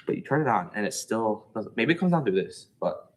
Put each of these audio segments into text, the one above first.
but you turn it on and it still doesn't. Maybe it comes down to this, but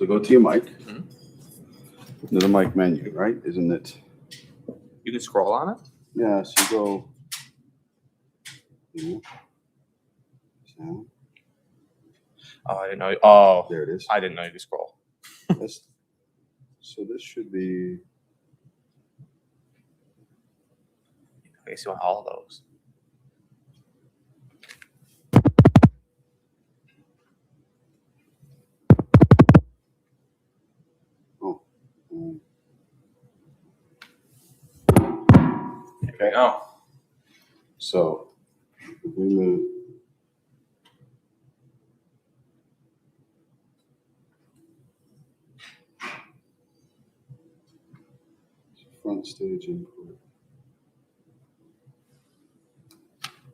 So go to your mic. Mhm. To the mic menu, right? Isn't it? You can scroll on it. Yeah, so you go. You know, sound. Oh, I didn't know. Oh, There it is. I didn't know you could scroll. So this should be. Okay, so all of those. Oh. There we go. So if we move. Front stage input.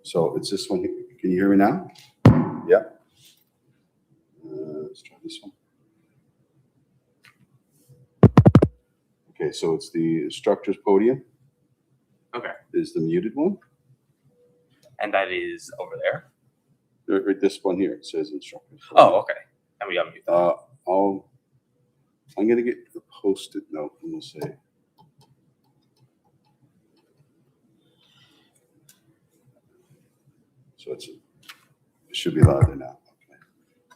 So it's this one here. Can you hear me now? Yeah. Let's try this one. Okay, so it's the instructor's podium. Okay. Is the muted one. And that is over there. Or this one here. It says instructor's podium. Oh, okay. And we got mute that. I'm gonna get the post-it note and we'll say. So it should be louder now. Okay.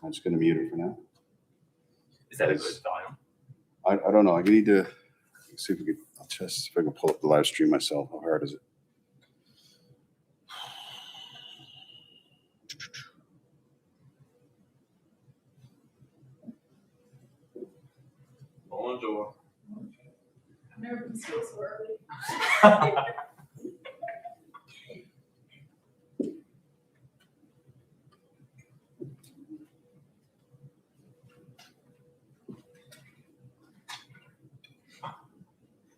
I'm just gonna mute it for now. Is that a good volume? I don't know. I need to see if we can. I'll just if I can pull up the live stream myself. How hard is it? Bonjour. I've never been so early.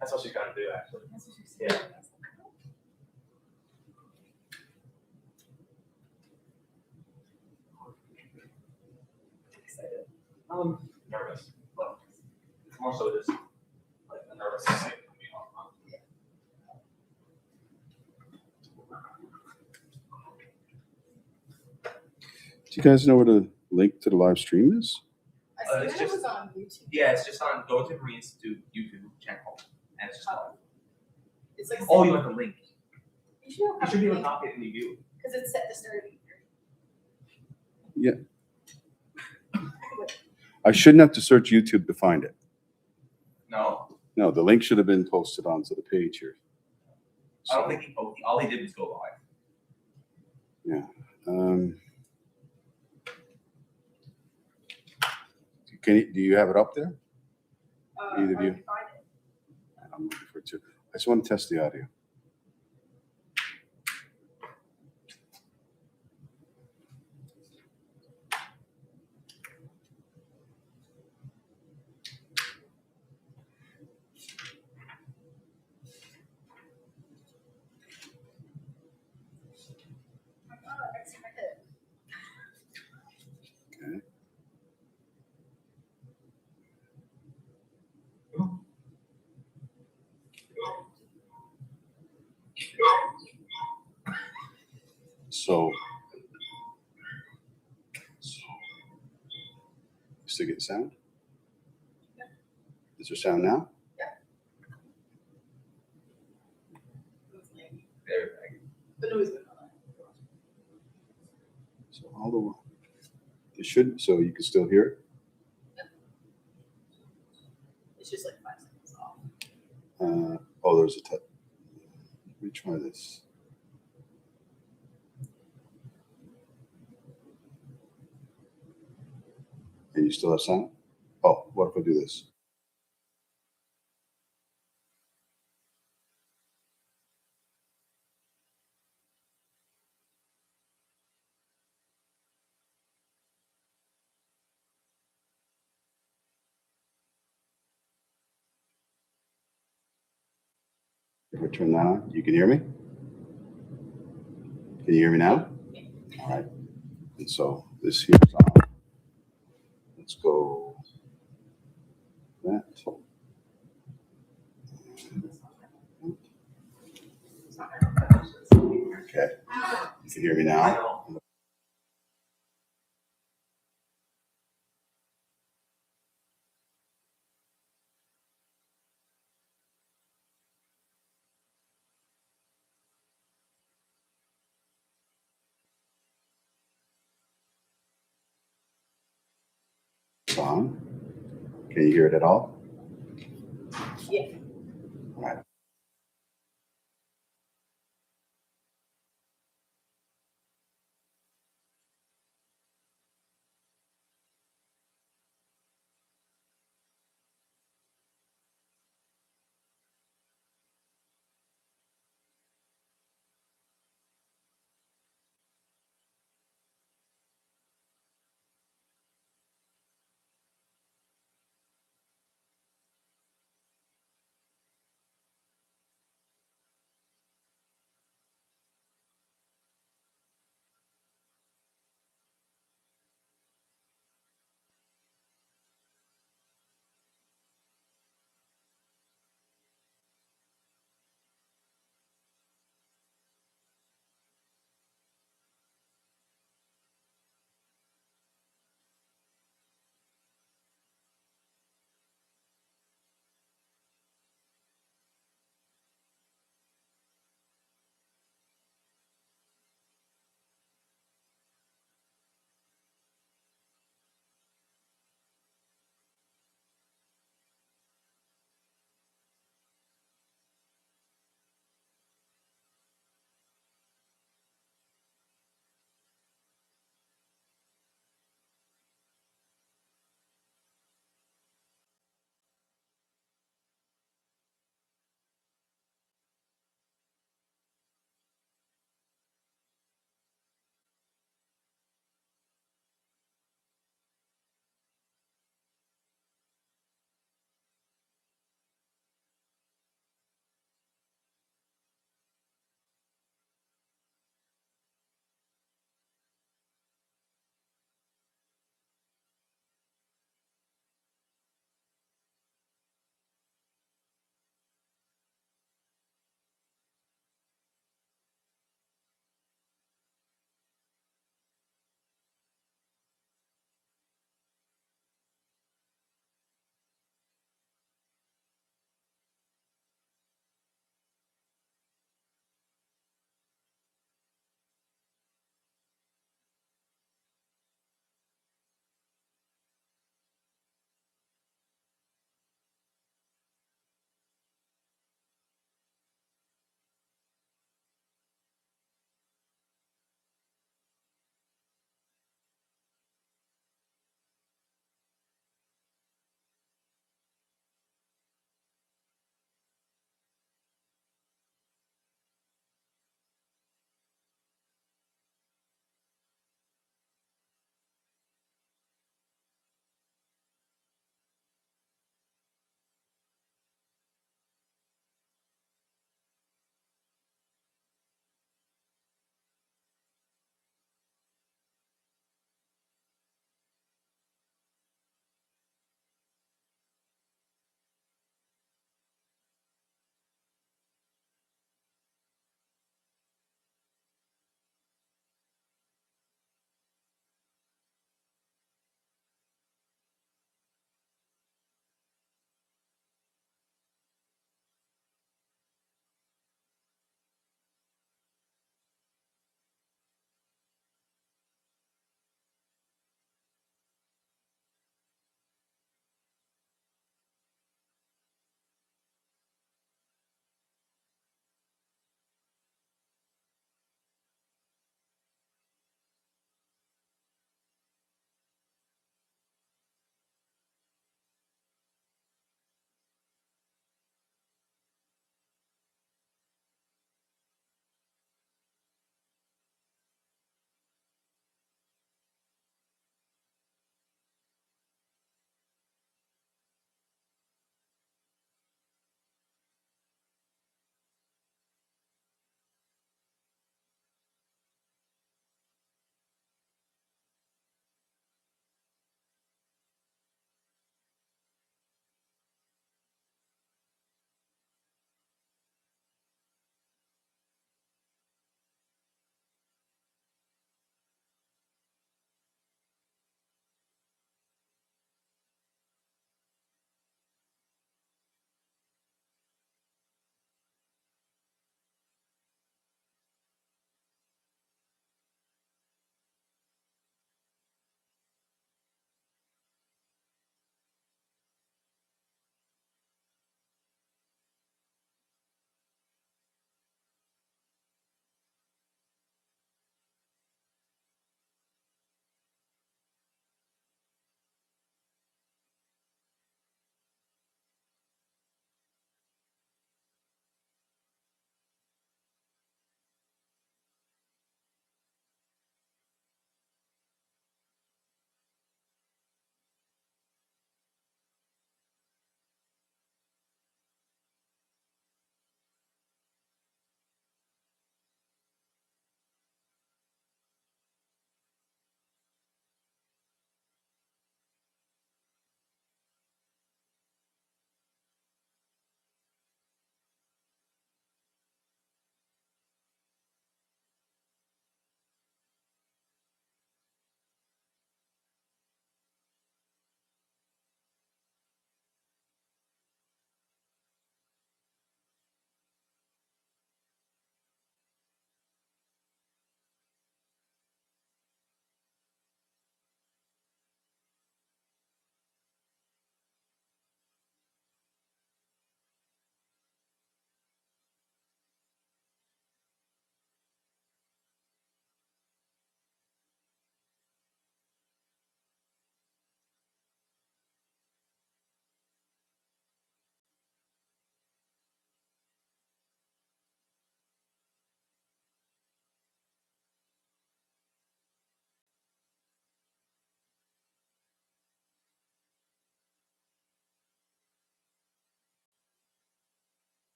That's what she's got to do, actually. That's what you said. Yeah. Excited. Nervous. Well, it's more so just like the nervous excitement. Do you guys know where the link to the live stream is? I see It's that it just- was on YouTube. Yeah, it's just on Go to Marine Institute YouTube channel, and it's just live. It's like Oh, you want the link? You You should be able to copy it in the view. because it's set to start at 8:30. I shouldn't have to search YouTube to find it. No, No, the link should have been posted onto the page here. I don't think he posted. All he did was go live. Do you have it up there? Either of you? I can find it. I'm looking for it too. I just want to test the audio. Excited. Okay. So still get sound? Is there sound now? There. The noise went on. So all the it should so you can still hear it. It's just like 5 seconds off. There's a let me try this. And you still have sound? Oh, what if I do this? If I turn that on, you can hear me? Can you hear me now? All right. And so this here is on. Let's go that. Okay. You can hear me I now? know. on. Can you hear it at all? Yeah. All right.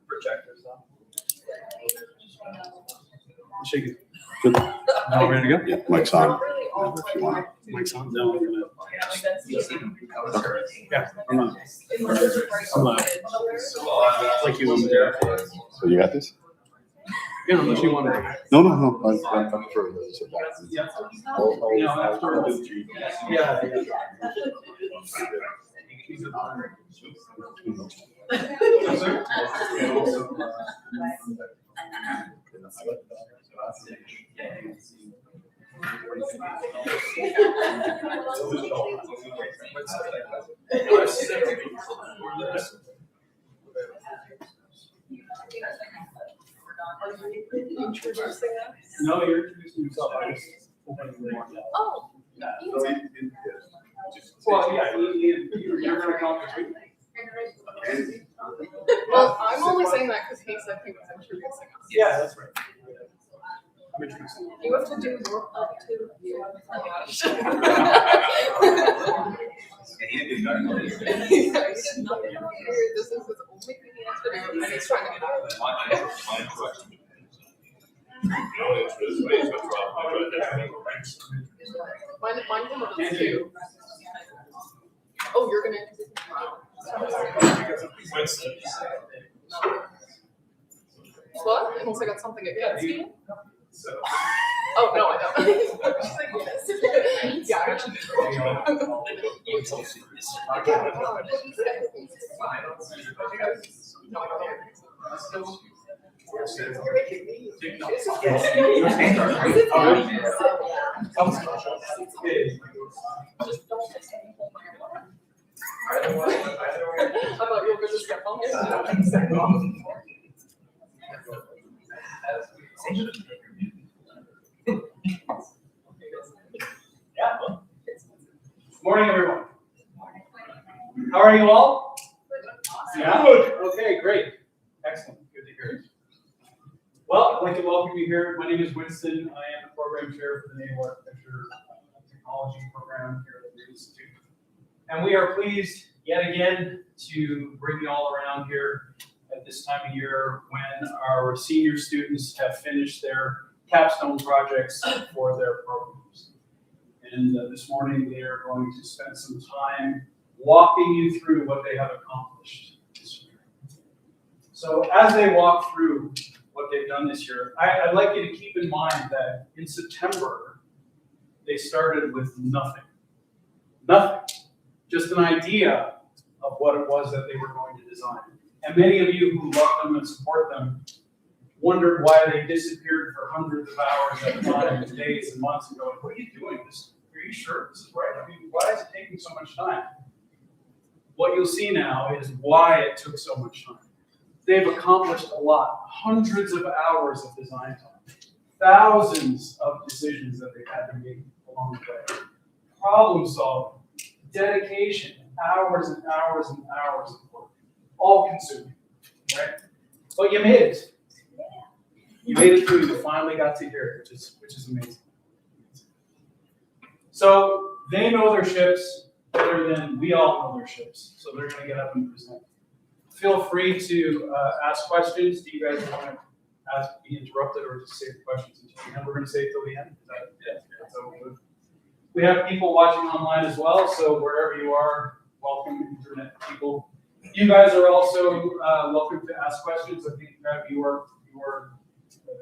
Projectors on. Shake it. Good. Now ready to go? Yeah, mic's on. If you want. Mike's on. No, we're gonna. Yeah, I'm not. Like you want me to. So you got this? Yeah, unless you want to. No. I prefer to sit back. Yeah. You know, after. Yeah. No, you're introducing yourself. I just opened the door. Oh. Well, yeah, you're gonna come this week. Well, I'm only saying that because he said he was introducing us. Yeah, that's right. I'm introducing. You have to do more up to you. This is his only thing he has to do, and he's trying to get out of it. Mine came up with two. Oh, you're gonna introduce me? What? Unless I got something against you? Oh, no, I don't. She's like, yes. Yeah, I actually no, I don't. Just don't hold my arm. I thought you were going to step on me. Yeah. Morning, everyone. How are you all? Yeah. Okay, great. Excellent. Good to hear. Well, I'd like to welcome you here. My name is Winston. I am the program chair for the Naval Architecture Technology program here at the Institute. And we are pleased yet again to bring you all around here at this time of year when our senior students have finished their capstone projects for their programs. And this morning they are going to spend some time walking you through what they have accomplished this year. So as they walk through what they've done this year, I'd like you to keep in mind that in September, they started with nothing. Nothing. Just an idea of what it was that they were going to design. And many of you who love them and support them wondered why they disappeared for hundreds of hours at a time, and days and months, and going, what are you doing? Are you sure this is right? I mean, why is it taking so much time? What you'll see now is why it took so much time. They've accomplished a lot, hundreds of hours of design time, thousands of decisions that they've had to make along the way, problem solving, dedication, hours and hours and hours of work, all consuming, right? But you made it. You made it through. You finally got to hear it, which is amazing. So they know their ships better than we all know their ships. So they're going to get up and present. Feel free to ask questions. Do you guys want to be interrupted or just save questions until the end? We're going to save till the end. So we have people watching online as well. So wherever you are, welcome, internet people. You guys are also welcome to ask questions. I think you are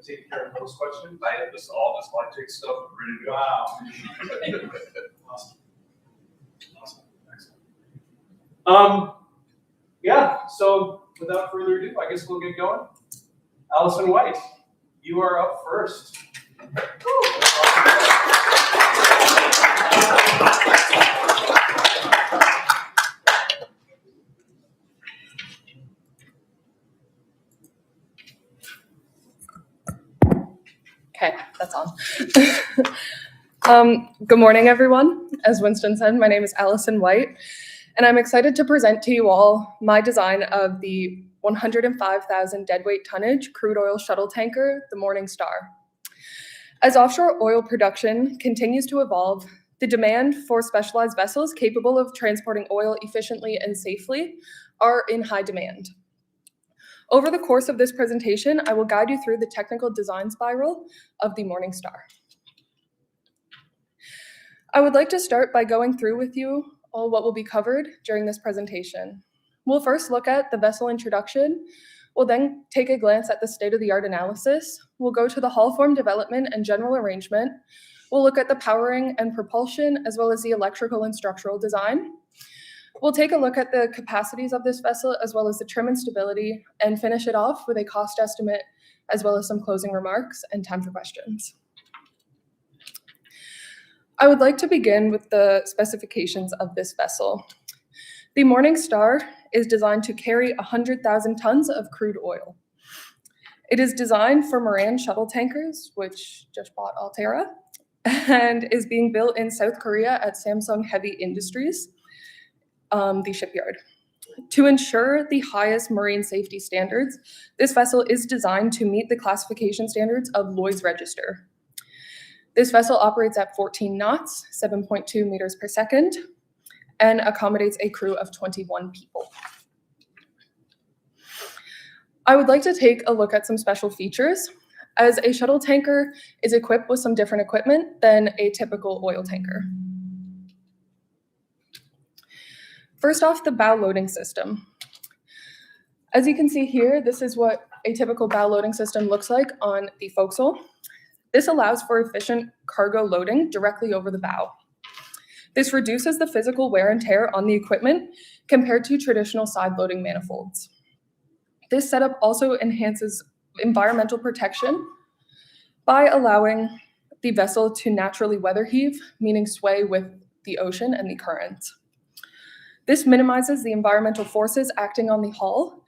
taking care of those questions. I have all this logic stuff ready to go. Wow. Awesome. Excellent. Yeah, so without further ado, I guess we'll get going. Allison White, you are up first. Okay, that's on. Good morning, everyone. As Winston said, my name is Allison White, and I'm excited to present to you all my design of the 105,000 deadweight tonnage crude oil shuttle tanker, the Morning Star. As offshore oil production continues to evolve, the demand for specialized vessels capable of transporting oil efficiently and safely are in high demand. Over the course of this presentation, I will guide you through the technical design spiral of the Morning Star. I would like to start by going through with you all what will be covered during this presentation. We'll first look at the vessel introduction. We'll then take a glance at the state-of-the-art analysis. We'll go to the hull form development and general arrangement. We'll look at the powering and propulsion, as well as the electrical and structural design. We'll take a look at the capacities of this vessel, as well as the trim and stability, and finish it off with a cost estimate, as well as some closing remarks and time for questions. I would like to begin with the specifications of this vessel. The Morning Star is designed to carry 100,000 tons of crude oil. It is designed for Moran shuttle tankers, which just bought Altera, and is being built in South Korea at Samsung Heavy Industries, the shipyard. To ensure the highest marine safety standards, this vessel is designed to meet the classification standards of Lloyd's Register. This vessel operates at 14 knots, 7.2 meters per second, and accommodates a crew of 21 people. I would like to take a look at some special features, as a shuttle tanker is equipped with some different equipment than a typical oil tanker. First off, the bow loading system. As you can see here, this is what a typical bow loading system looks like on the forecastle. This allows for efficient cargo loading directly over the bow. This reduces the physical wear and tear on the equipment compared to traditional side loading manifolds. This setup also enhances environmental protection by allowing the vessel to naturally weather heave, meaning sway with the ocean and the currents. This minimizes the environmental forces acting on the hull,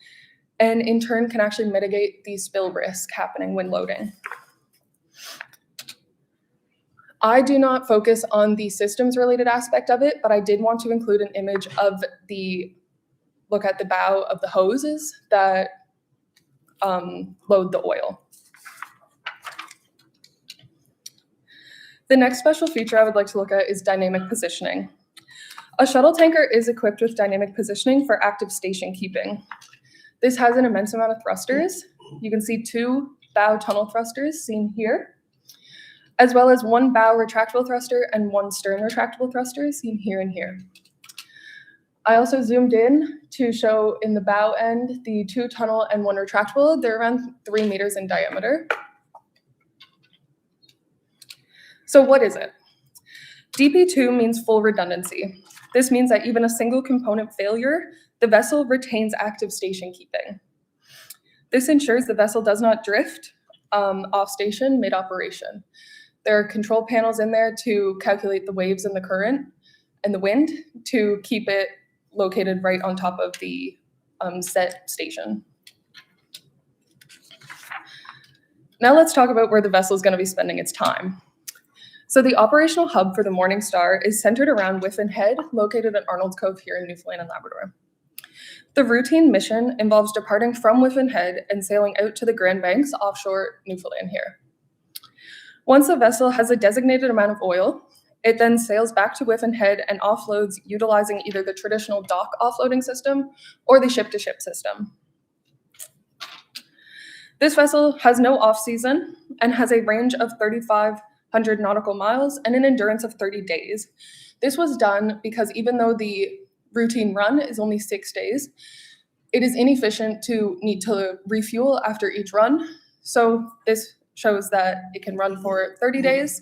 and in turn can actually mitigate the spill risk happening when loading. I do not focus on the systems related aspect of it, but I did want to include an image of look at the bow of the hoses that load the oil. The next special feature I would like to look at is dynamic positioning. A shuttle tanker is equipped with dynamic positioning for active station keeping. This has an immense amount of thrusters. You can see 2 bow tunnel thrusters seen here, as well as 1 bow retractable thruster and 1 stern retractable thruster seen here and here. I also zoomed in to show in the bow end the 2 tunnel and 1 retractable. They're around 3 meters in diameter. So what is it? DP2 means full redundancy. This means that even a single component failure, the vessel retains active station keeping. This ensures the vessel does not drift off station mid-operation. There are control panels in there to calculate the waves and the current and the wind to keep it located right on top of the set station. Now let's talk about where the vessel is going to be spending its time. So the operational hub for the Morning Star is centered around Whiffen Head, located at Arnold's Cove here in Newfoundland and Labrador. The routine mission involves departing from Whiffen Head and sailing out to the Grand Banks offshore Newfoundland here. Once the vessel has a designated amount of oil, it then sails back to Whiffen Head and offloads utilizing either the traditional dock offloading system or the ship-to-ship system. This vessel has no off-season and has a range of 3,500 nautical miles and an endurance of 30 days. This was done because even though the routine run is only 6 days, it is inefficient to need to refuel after each run. So this shows that it can run for 30 days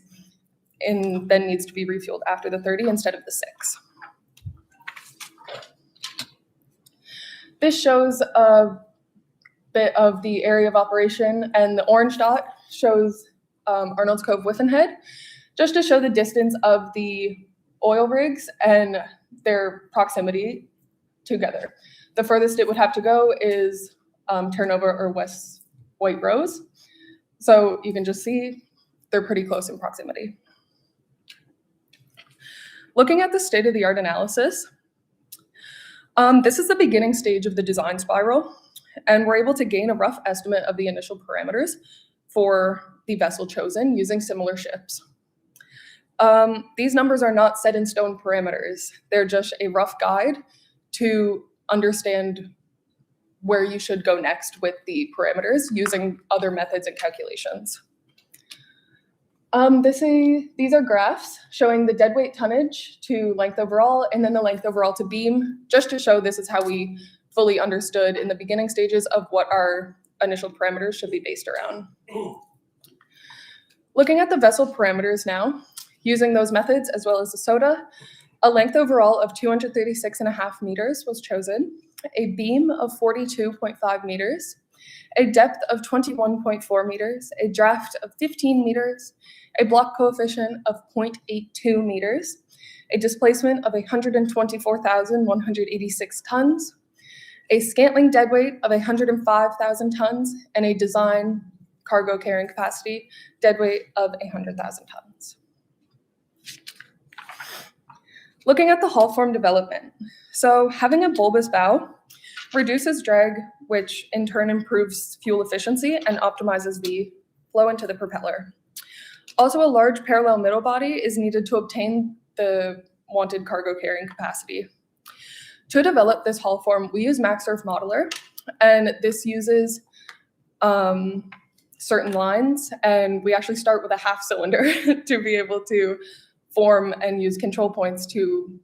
and then needs to be refueled after the 30 instead of the 6. This shows a bit of the area of operation, and the orange dot shows Arnold's Cove Whiffen Head, just to show the distance of the oil rigs and their proximity together. The furthest it would have to go is Turnover or West White Rose. So you can just see they're pretty close in proximity. Looking at the state-of-the-art analysis, this is the beginning stage of the design spiral, and we're able to gain a rough estimate of the initial parameters for the vessel chosen using similar ships. These numbers are not set in stone parameters. They're just a rough guide to understand where you should go next with the parameters using other methods and calculations. These are graphs showing the deadweight tonnage to length overall and then the length overall to beam, just to show this is how we fully understood in the beginning stages of what our initial parameters should be based around. Looking at the vessel parameters now, using those methods as well as the SOTA, a length overall of 236.5 meters was chosen, a beam of 42.5 meters, a depth of 21.4 meters, a draft of 15 meters, a block coefficient of 0.82 meters, a displacement of 124,186 tons, a scantling deadweight of 105,000 tons, and a design cargo carrying capacity deadweight of 100,000 tons. Looking at the hull form development. So having a bulbous bow reduces drag, which in turn improves fuel efficiency and optimizes the flow into the propeller. Also, a large parallel middle body is needed to obtain the wanted cargo carrying capacity. To develop this hull form, we use MaxSurf Modeler, and this uses certain lines, and we actually start with a half cylinder to be able to form and use control points to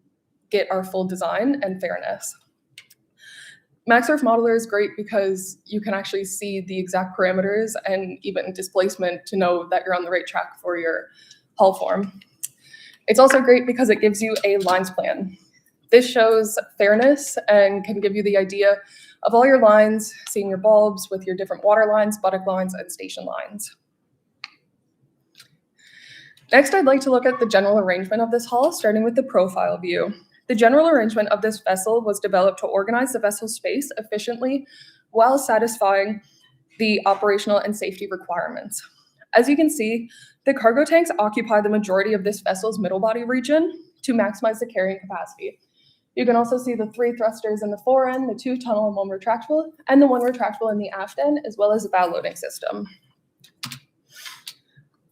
get our full design and fairness. MaxSurf Modeler is great because you can actually see the exact parameters and even displacement to know that you're on the right track for your hull form. It's also great because it gives you a lines plan. This shows fairness and can give you the idea of all your lines, seeing your bulbs with your different water lines, buttock lines, and station lines. Next, I'd like to look at the general arrangement of this hull, starting with the profile view. The general arrangement of this vessel was developed to organize the vessel's space efficiently while satisfying the operational and safety requirements. As you can see, the cargo tanks occupy the majority of this vessel's middle body region to maximize the carrying capacity. You can also see the 3 thrusters in the fore end, the 2 tunnel and 1 retractable, and the 1 retractable in the aft end, as well as the bow loading system.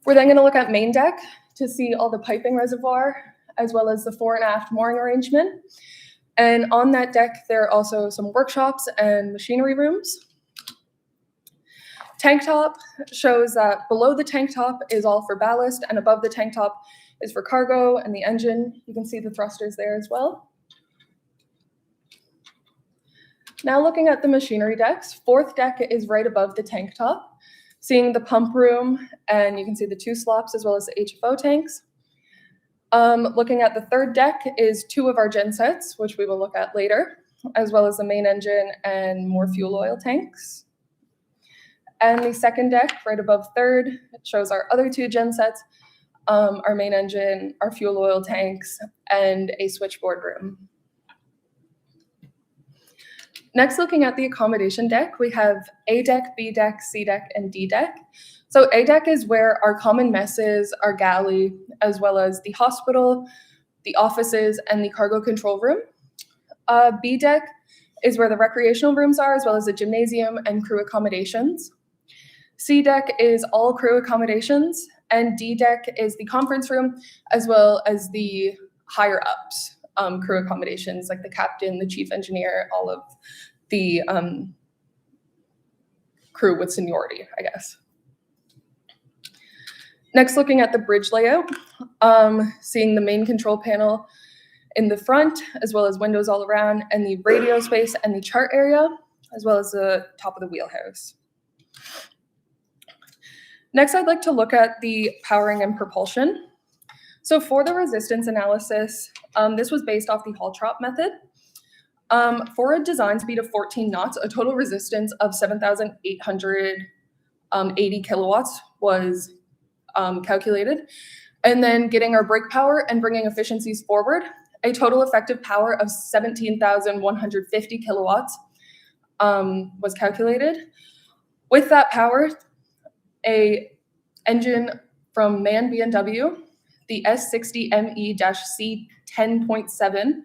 We're then going to look at main deck to see all the piping reservoir, as well as the fore and aft mooring arrangement. And on that deck, there are also some workshops and machinery rooms. Tank top shows that below the tank top is all for ballast, and above the tank top is for cargo and the engine. You can see the thrusters there as well. Now looking at the machinery decks, 4th deck is right above the tank top, seeing the pump room, and you can see the 2 slops as well as the HFO tanks. Looking at the 3rd deck is 2 of our gen sets, which we will look at later, as well as the main engine and more fuel oil tanks. And the 2nd deck, right above 3rd, it shows our other 2 gen sets, our main engine, our fuel oil tanks, and a switchboard room. Next, looking at the accommodation deck, we have A deck, B deck, C deck, and D deck. So A deck is where our common messes, our galley, as well as the hospital, the offices, and the cargo control room. B deck is where the recreational rooms are, as well as the gymnasium and crew accommodations. C deck is all crew accommodations, and D deck is the conference room, as well as the higher ups. Crew accommodations like the captain, the chief engineer, all of the crew with seniority, I guess. Next, looking at the bridge layout, seeing the main control panel in the front, as well as windows all around, and the radio space and the chart area, as well as the top of the wheelhouse. Next, I'd like to look at the powering and propulsion. So for the resistance analysis, this was based off the Hall-Trap method. For a design speed of 14 knots, a total resistance of 7,880 kilowatts was calculated. And then getting our brake power and bringing efficiencies forward, a total effective power of 17,150 kilowatts was calculated. With that power, a engine from MAN B&W, the S60ME-C 10.7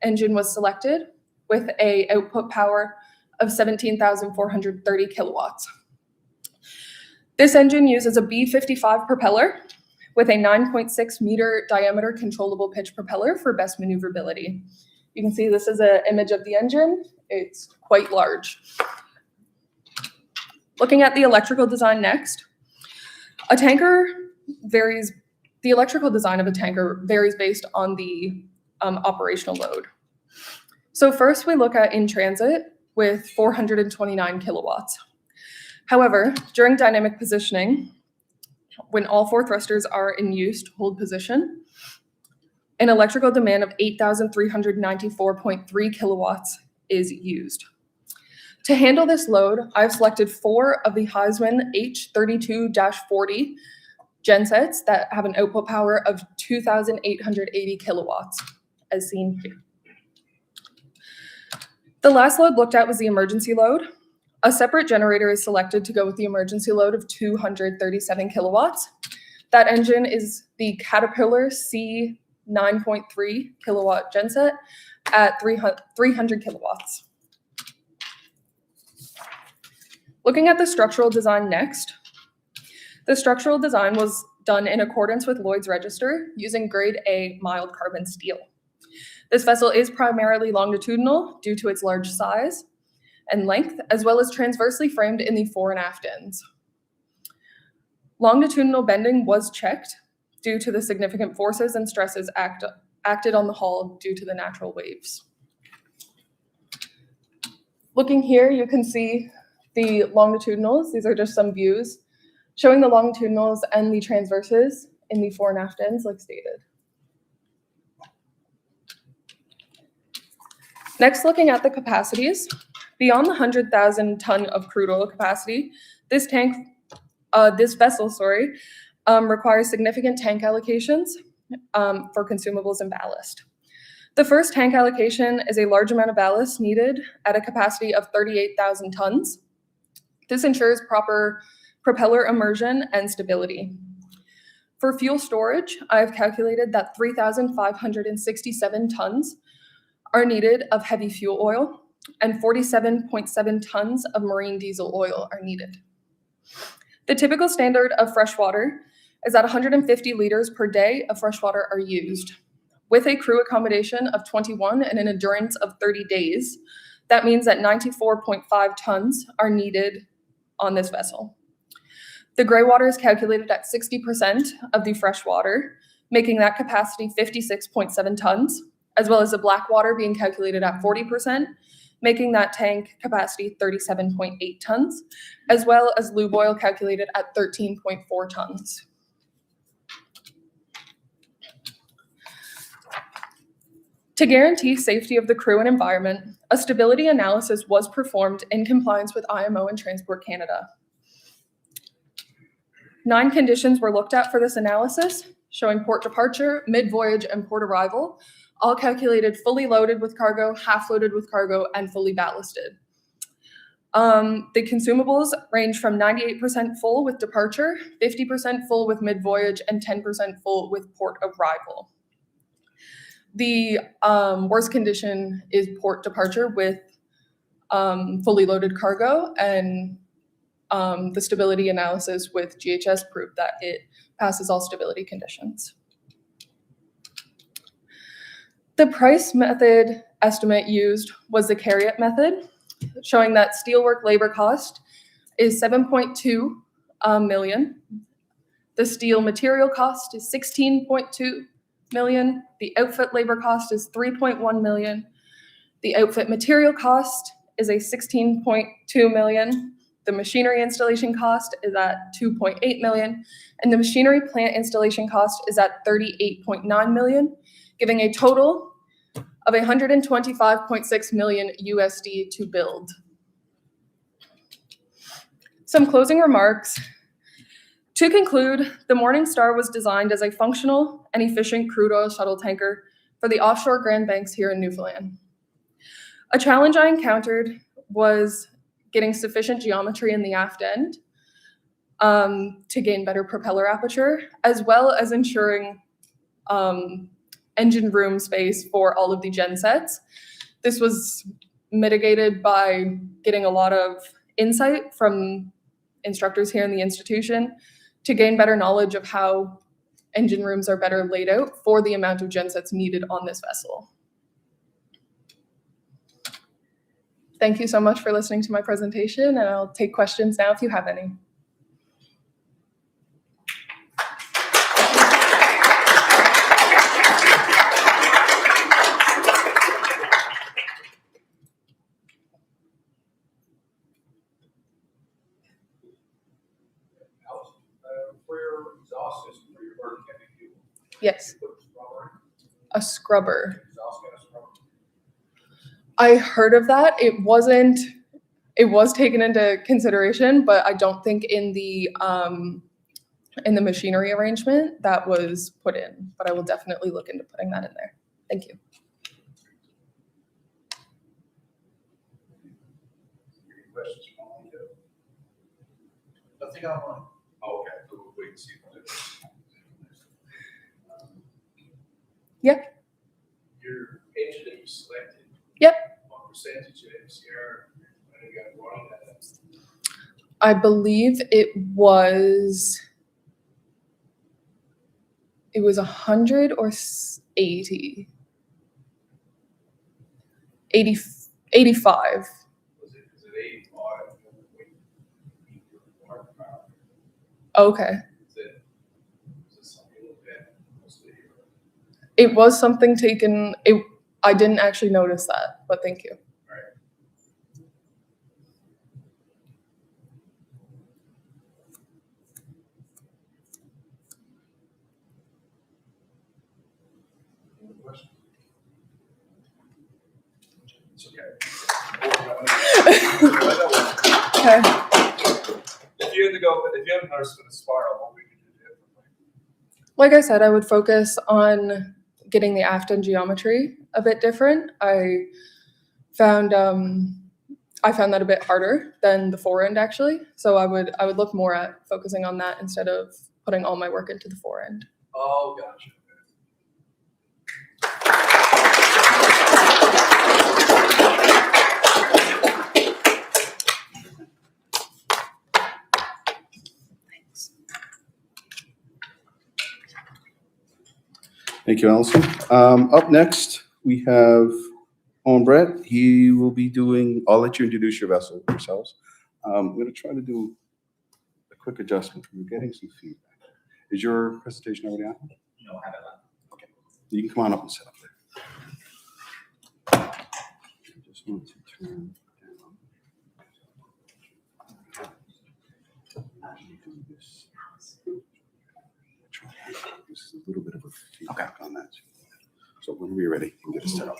engine was selected with a output power of 17,430 kilowatts. This engine uses a B55 propeller with a 9.6 meter diameter controllable pitch propeller for best maneuverability. You can see this is an image of the engine. It's quite large. Looking at the electrical design next, the electrical design of a tanker varies based on the operational load. So first we look at in transit with 429 kilowatts. However, during dynamic positioning, when all four thrusters are in use to hold position, an electrical demand of 8,394.3 kilowatts is used. To handle this load, I've selected 4 of the Heisman H32-40 gensets that have an output power of 2,880 kilowatts, as seen here. The last load looked at was the emergency load. A separate generator is selected to go with the emergency load of 237 kilowatts. That engine is the Caterpillar C 9.3 kilowatt genset at 300 kilowatts. Looking at the structural design next, the structural design was done in accordance with Lloyd's Register using grade A mild carbon steel. This vessel is primarily longitudinal due to its large size and length, as well as transversely framed in the fore and aft ends. Longitudinal bending was checked due to the significant forces and stresses acted on the hull due to the natural waves. Looking here, you can see the longitudinals. These are just some views showing the longitudinals and the transverses in the fore and aft ends, like stated. Next, looking at the capacities. Beyond the 100,000 ton of crude oil capacity, this vessel requires significant tank allocations for consumables and ballast. The first tank allocation is a large amount of ballast needed at a capacity of 38,000 tons. This ensures proper propeller immersion and stability. For fuel storage, I've calculated that 3,567 tons are needed of heavy fuel oil, and 47.7 tons of marine diesel oil are needed. The typical standard of freshwater is that 150 liters per day of freshwater are used. With a crew accommodation of 21 and an endurance of 30 days, that means that 94.5 tons are needed on this vessel. The gray water is calculated at 60% of the freshwater, making that capacity 56.7 tons, as well as the black water being calculated at 40%, making that tank capacity 37.8 tons, as well as lube oil calculated at 13.4 tons. To guarantee safety of the crew and environment, a stability analysis was performed in compliance with IMO and Transport Canada. 9 conditions were looked at for this analysis, showing port departure, mid-voyage, and port arrival, all calculated fully loaded with cargo, half loaded with cargo, and fully ballasted. The consumables range from 98% full with departure, 50% full with mid-voyage, and 10% full with port arrival. The worst condition is port departure with fully loaded cargo, and the stability analysis with GHS proved that it passes all stability conditions. The price method estimate used was the Carriot method, showing that steelwork labor cost is 7.2 million. The steel material cost is 16.2 million. The outfit labor cost is 3.1 million. The outfit material cost is a 16.2 million. The machinery installation cost is at 2.8 million, and the machinery plant installation cost is at 38.9 million, giving a total of 125.6 million USD to build. Some closing remarks. To conclude, the Morning Star was designed as a functional and efficient crude oil shuttle tanker for the offshore Grand Banks here in Newfoundland. A challenge I encountered was getting sufficient geometry in the aft end to gain better propeller aperture, as well as ensuring engine room space for all of the gensets. This was mitigated by getting a lot of insight from instructors here in the institution to gain better knowledge of how engine rooms are better laid out for the amount of gensets needed on this vessel. Thank you so much for listening to my presentation, and I'll take questions now if you have any. For your exhaust system, for your burn cabin fuel, Yes, you put rubber a scrubber. in, exhaust gas rubber. I heard of that. It was taken into consideration, but I don't think in the machinery arrangement that was put in, but I will definitely look into putting that in there. Thank you. Any questions from all of you? Nothing online. Oh, okay, so we'll wait and see. Yeah. Your engine that you selected. Yep. What percentage of MCR, you got running that? I believe it was 100 or 80. 85. Was it 85? Okay. Is it something that mostly? It was something taken, I didn't actually notice that, but thank you. It's okay. Okay. If you had a nurse for the spiral, what would you do differently? Like I said, I would focus on getting the aft end geometry a bit different. I found that a bit harder than the fore end actually. So I would look more at focusing on that instead of putting all my work into the fore end. Oh, gotcha. Thank you, Allison. Up next, we have Owen Brett. He will be doing, I'll let you introduce your vessel yourselves. I'm going to try to do a quick adjustment. We're getting some feedback. Is your presentation already on? No, I haven't. Okay. You can come on up and sit up there. I just want to turn down. Do this. This is a little bit of a feedback on that. So when we're ready, we'll get it set up.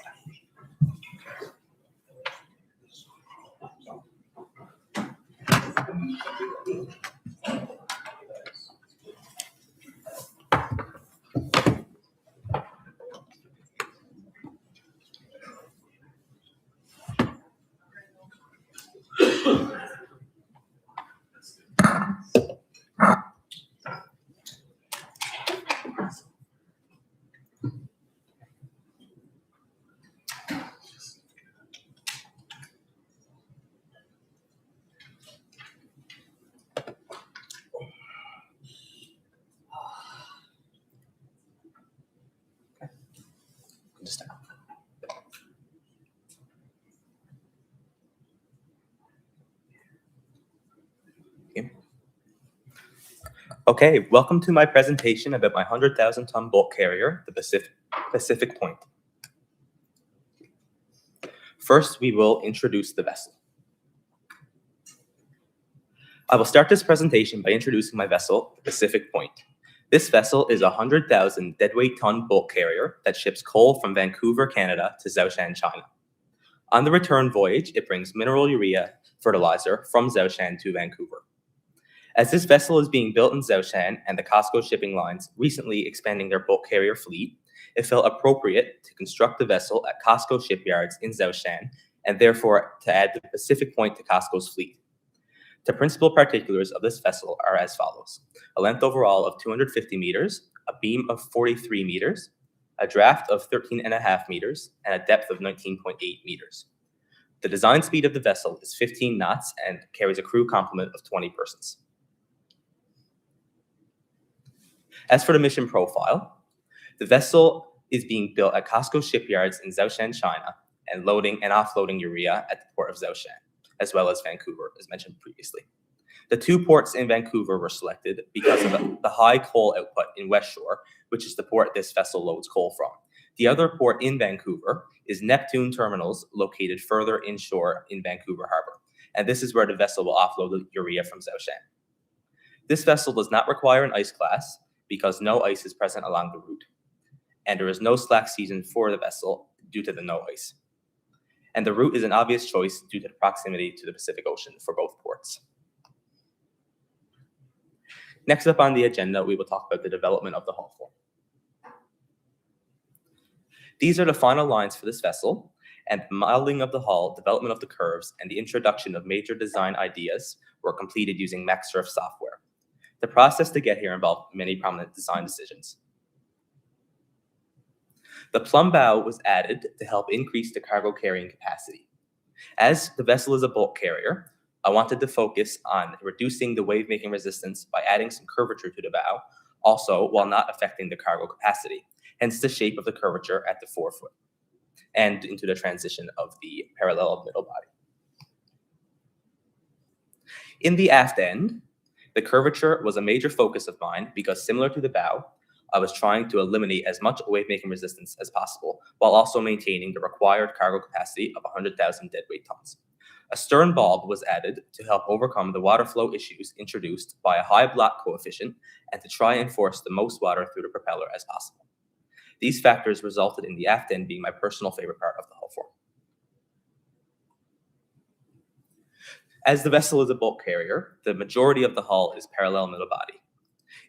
Okay, welcome to my presentation about my 100,000-ton bulk carrier, the Pacific Point. First, we will introduce the vessel. I will start this presentation by introducing my vessel, the Pacific Point. This vessel is a 100,000 deadweight-ton bulk carrier that ships coal from Vancouver, Canada to Zhoushan, China. On the return voyage, it brings mineral urea fertilizer from Zhoushan to Vancouver. As this vessel is being built in Zhoushan and the COSCO shipping lines recently expanding their bulk carrier fleet, it felt appropriate to construct the vessel at COSCO shipyards in Zhoushan and therefore to add the Pacific Point to COSCO's fleet. The principal particulars of this vessel are as follows: a length overall of 250 meters, a beam of 43 meters, a draft of 13.5 meters, and a depth of 19.8 meters. The design speed of the vessel is 15 knots and carries a crew complement of 20 persons. As for the mission profile, the vessel is being built at COSCO shipyards in Zhoushan, China, and loading and offloading urea at the port of Zhoushan, as well as Vancouver, as mentioned previously. The 2 ports in Vancouver were selected because of the high coal output in West Shore, which is the port this vessel loads coal from. The other port in Vancouver is Neptune Terminals, located further inshore in Vancouver Harbor, and this is where the vessel will offload the urea from Zhoushan. This vessel does not require an ice class because no ice is present along the route, and there is no slack season for the vessel due to the no ice. And the route is an obvious choice due to the proximity to the Pacific Ocean for both ports. Next up on the agenda, we will talk about the development of the hull form. These are the final lines for this vessel, and the modeling of the hull, development of the curves, and the introduction of major design ideas were completed using MaxSurf software. The process to get here involved many prominent design decisions. The plumb bow was added to help increase the cargo carrying capacity. As the vessel is a bulk carrier, I wanted to focus on reducing the wave-making resistance by adding some curvature to the bow, also while not affecting the cargo capacity, hence the shape of the curvature at the forefoot, and into the transition of the parallel middle body. In the aft end, the curvature was a major focus of mine because, similar to the bow, I was trying to eliminate as much wave-making resistance as possible while also maintaining the required cargo capacity of 100,000 deadweight tons. A stern bulb was added to help overcome the water flow issues introduced by a high block coefficient and to try and force the most water through the propeller as possible. These factors resulted in the aft end being my personal favorite part of the hull form. As the vessel is a bulk carrier, the majority of the hull is parallel middle body.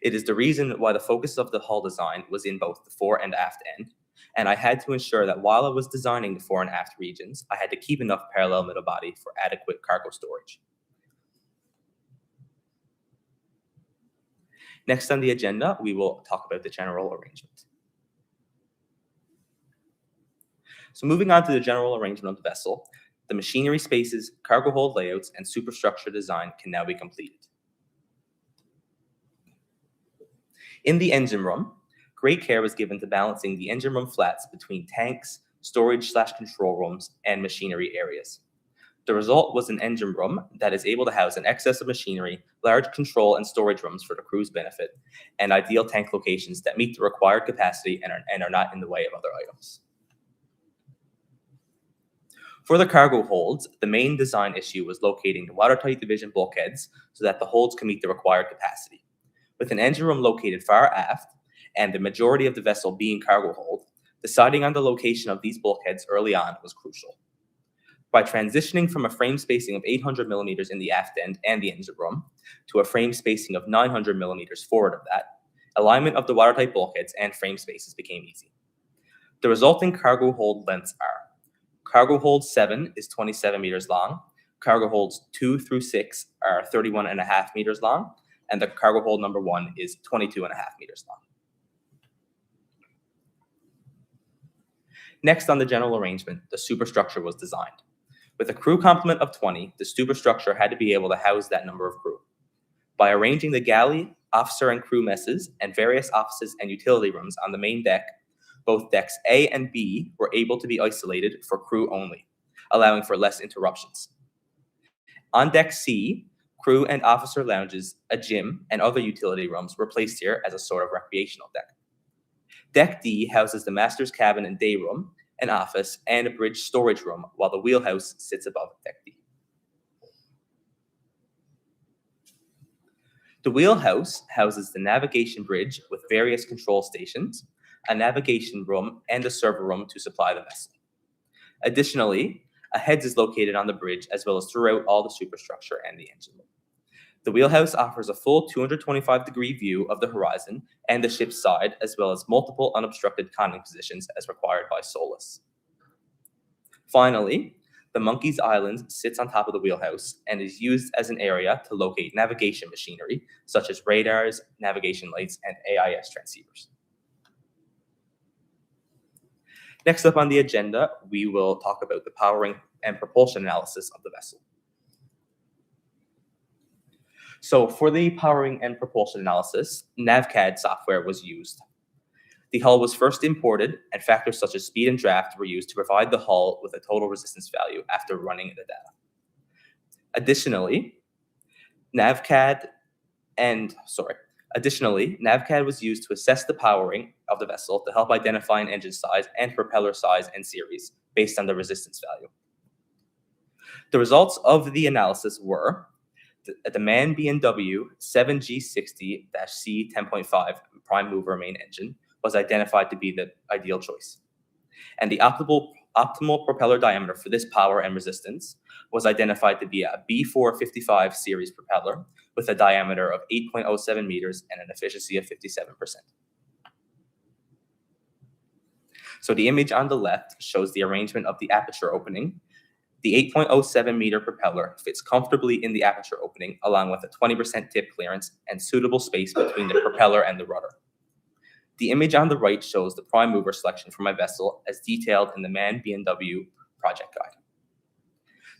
It is the reason why the focus of the hull design was in both the fore and aft end, and I had to ensure that while I was designing the fore and aft regions, I had to keep enough parallel middle body for adequate cargo storage. Next on the agenda, we will talk about the general arrangement. So moving on to the general arrangement of the vessel, the machinery spaces, cargo hold layouts, and superstructure design can now be completed. In the engine room, great care was given to balancing the engine room flats between tanks, storage/control rooms, and machinery areas. The result was an engine room that is able to house an excess of machinery, large control and storage rooms for the crew's benefit, and ideal tank locations that meet the required capacity and are not in the way of other items. For the cargo holds, the main design issue was locating the watertight division bulkheads so that the holds can meet the required capacity. With an engine room located far aft, and the majority of the vessel being cargo hold, deciding on the location of these bulkheads early on was crucial. By transitioning from a frame spacing of 800 millimeters in the aft end and the engine room to a frame spacing of 900 millimeters forward of that, alignment of the watertight bulkheads and frame spaces became easy. The resulting cargo hold lengths are: cargo hold 7 is 27 meters long, cargo holds 2 through 6 are 31.5 meters long, and the cargo hold number 1 is 22.5 meters long. Next on the general arrangement, the superstructure was designed. With a crew complement of 20, the superstructure had to be able to house that number of crew. By arranging the galley, officer and crew messes, and various offices and utility rooms on the main deck, both decks A and B were able to be isolated for crew only, allowing for less interruptions. On deck C, crew and officer lounges, a gym, and other utility rooms were placed here as a sort of recreational deck. Deck D houses the master's cabin and day room, an office, and a bridge storage room, while the wheelhouse sits above deck D. The wheelhouse houses the navigation bridge with various control stations, a navigation room, and a server room to supply the vessel. Additionally, a heads is located on the bridge as well as throughout all the superstructure and the engine room. The wheelhouse offers a full 225-degree view of the horizon and the ship's side, as well as multiple unobstructed conning positions as required by SOLAS. Finally, the Monkey's Island sits on top of the wheelhouse and is used as an area to locate navigation machinery, such as radars, navigation lights, and AIS transceivers. Next up on the agenda, we will talk about the powering and propulsion analysis of the vessel. So for the powering and propulsion analysis, NavCAD software was used. The hull was first imported, and factors such as speed and draft were used to provide the hull with a total resistance value after running the data. Additionally, NavCAD was used to assess the powering of the vessel to help identify an engine size and propeller size and series based on the resistance value. The results of the analysis were the MAN B&W 7G60-C 10.5 prime mover main engine was identified to be the ideal choice. And the optimal propeller diameter for this power and resistance was identified to be a B455 series propeller with a diameter of 8.07 meters and an efficiency of 57%. So the image on the left shows the arrangement of the aperture opening. The 8.07 meter propeller fits comfortably in the aperture opening, along with a 20% tip clearance and suitable space between the propeller and the rudder. The image on the right shows the prime mover selection for my vessel as detailed in the MAN B&W project guide.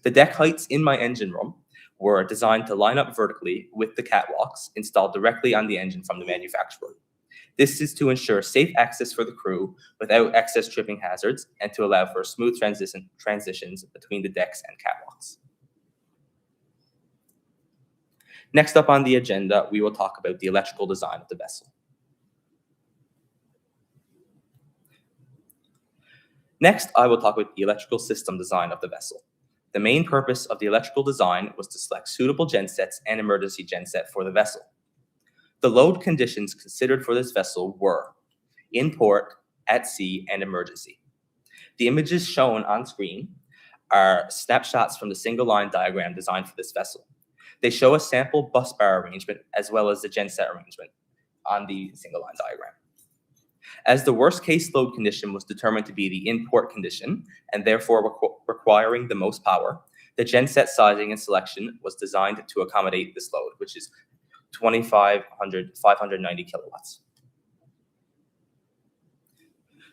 The deck heights in my engine room were designed to line up vertically with the catwalks installed directly on the engine from the manufacturer. This is to ensure safe access for the crew without excess tripping hazards and to allow for smooth transitions between the decks and catwalks. Next up on the agenda, we will talk about the electrical design of the vessel. Next, I will talk about the electrical system design of the vessel. The main purpose of the electrical design was to select suitable gensets and emergency genset for the vessel. The load conditions considered for this vessel were in port, at sea, and emergency. The images shown on screen are snapshots from the single line diagram designed for this vessel. They show a sample bus bar arrangement as well as the genset arrangement on the single line diagram. As the worst case load condition was determined to be the in-port condition and therefore requiring the most power, the genset sizing and selection was designed to accommodate this load, which is 590 kilowatts.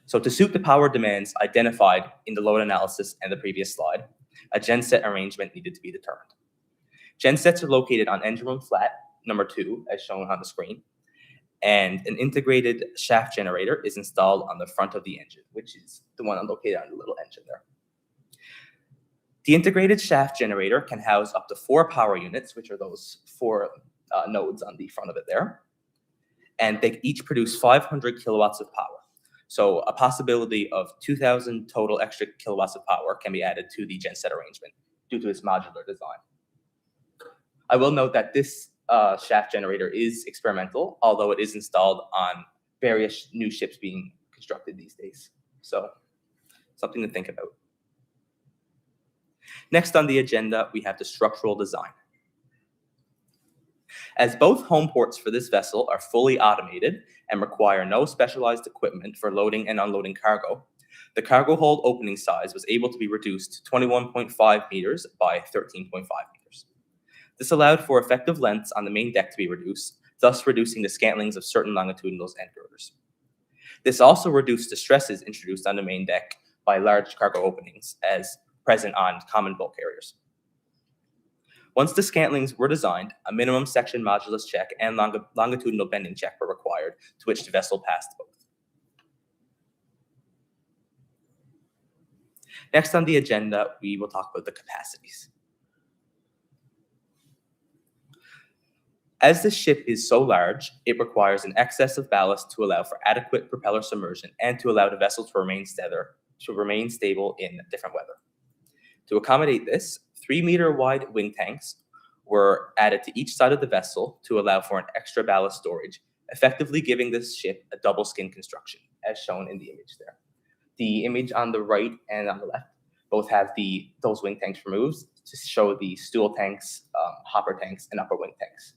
So to suit the power demands identified in the load analysis and the previous slide, a genset arrangement needed to be determined. Gensets are located on engine room flat number 2, as shown on the screen, and an integrated shaft generator is installed on the front of the engine, which is the one located on the little engine there. The integrated shaft generator can house up to 4 power units, which are those 4 nodes on the front of it there, and they each produce 500 kilowatts of power. So a possibility of 2,000 total extra kilowatts of power can be added to the genset arrangement due to its modular design. I will note that this shaft generator is experimental, although it is installed on various new ships being constructed these days. So something to think about. Next on the agenda, we have the structural design. As both home ports for this vessel are fully automated and require no specialized equipment for loading and unloading cargo, the cargo hold opening size was able to be reduced to 21.5 meters by 13.5 meters. This allowed for effective lengths on the main deck to be reduced, thus reducing the scantlings of certain longitudinals and girders. This also reduced the stresses introduced on the main deck by large cargo openings as present on common bulk carriers. Once the scantlings were designed, a minimum section modulus check and longitudinal bending check were required, to which the vessel passed both. Next on the agenda, we will talk about the capacities. As the ship is so large, it requires an excess of ballast to allow for adequate propeller submersion and to allow the vessel to remain stable in different weather. To accommodate this, 3-meter wide wing tanks were added to each side of the vessel to allow for an extra ballast storage, effectively giving this ship a double skin construction, as shown in the image there. The image on the right and on the left both have those wing tanks removed to show the stool tanks, hopper tanks, and upper wing tanks.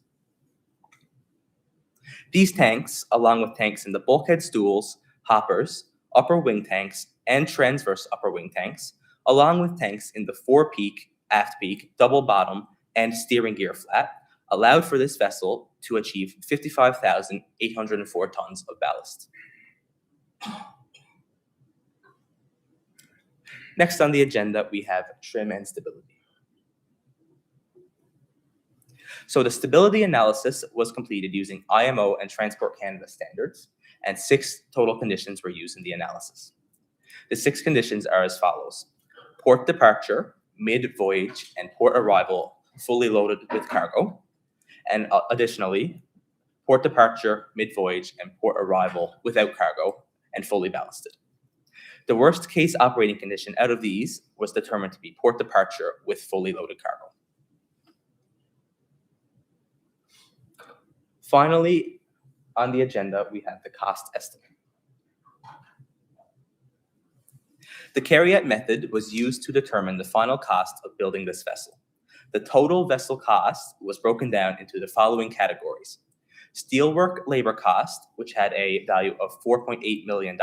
These tanks, along with tanks in the bulkhead stools, hoppers, upper wing tanks, and transverse upper wing tanks, along with tanks in the forepeak, aft peak, double bottom, and steering gear flat, allowed for this vessel to achieve 55,804 tons of ballast. Next on the agenda, we have trim and stability. So the stability analysis was completed using IMO and Transport Canada standards, and 6 total conditions were used in the analysis. The 6 conditions are as follows: port departure, mid-voyage, and port arrival fully loaded with cargo, and additionally, port departure, mid-voyage, and port arrival without cargo and fully ballasted. The worst case operating condition out of these was determined to be port departure with fully loaded cargo. Finally, on the agenda, we have the cost estimate. The carry-out method was used to determine the final cost of building this vessel. The total vessel cost was broken down into the following categories: steelwork labor cost, which had a value of $4.8 million,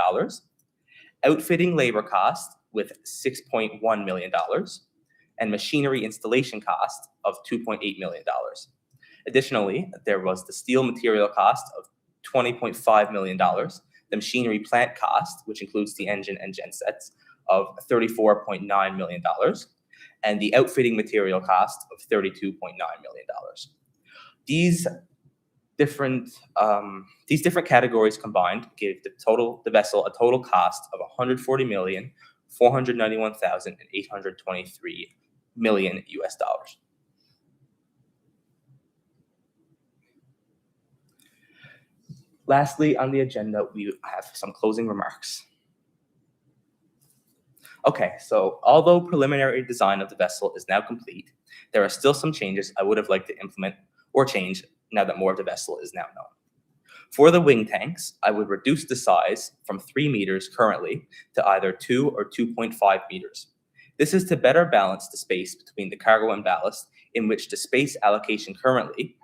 outfitting labor cost with $6.1 million, and machinery installation cost of $2.8 million. Additionally, there was the steel material cost of $20.5 million, the machinery plant cost, which includes the engine and gensets, of $34.9 million, and the outfitting material cost of $32.9 million. These different categories combined gave the vessel a total cost of $140,491,823 million US dollars. Lastly, on the agenda, we have some closing remarks. Okay, so although preliminary design of the vessel is now complete, there are still some changes I would have liked to implement or change now that more of the vessel is now known. For the wing tanks, I would reduce the size from 3 meters currently to either 2 or 2.5 meters. This is to better balance the space between the cargo and ballast, in which the space allocation currently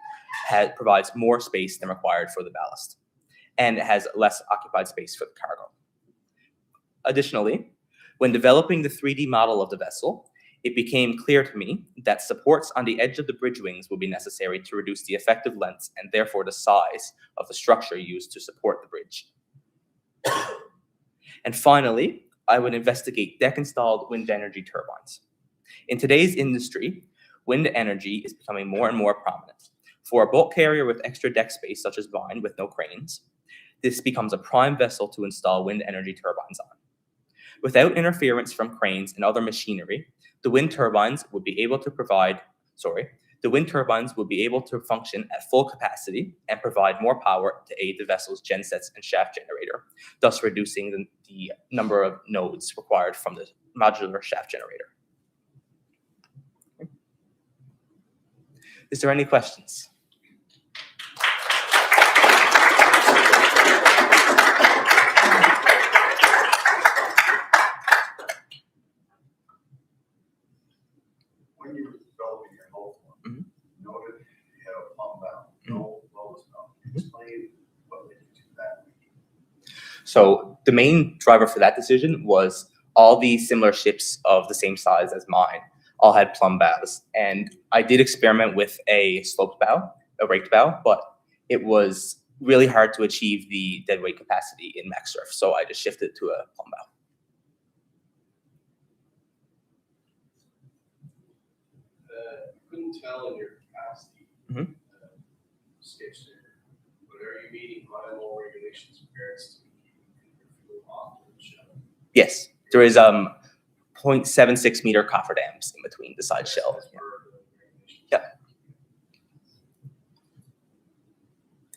provides more space than required for the ballast, and it has less occupied space for the cargo. Additionally, when developing the 3D model of the vessel, it became clear to me that supports on the edge of the bridge wings would be necessary to reduce the effective lengths and therefore the size of the structure used to support the bridge. And finally, I would investigate deck-installed wind energy turbines. In today's industry, wind energy is becoming more and more prominent. For a bulk carrier with extra deck space, such as mine with no cranes, this becomes a prime vessel to install wind energy turbines on. Without interference from cranes and other machinery, the wind turbines would be able to function at full capacity and provide more power to aid the vessel's gensets and shaft generator, thus reducing the number of nodes required from the modular shaft generator. Is there any questions? When you were developing your whole form, you noted you had a plumb bound, no lowest bound. Explain what led you to that. So the main driver for that decision was all the similar ships of the same size as mine all had plumb bows. And I did experiment with a sloped bow, a raked bow, but it was really hard to achieve the deadweight capacity in max surf. So I just shifted to a plumb bow. Couldn't tell in your capacity sketch there, but are you meeting IMO regulations in regards to keeping your fuel off the shell? Yes, there is 0.76 meter cofferdams in between the side shell. Yeah.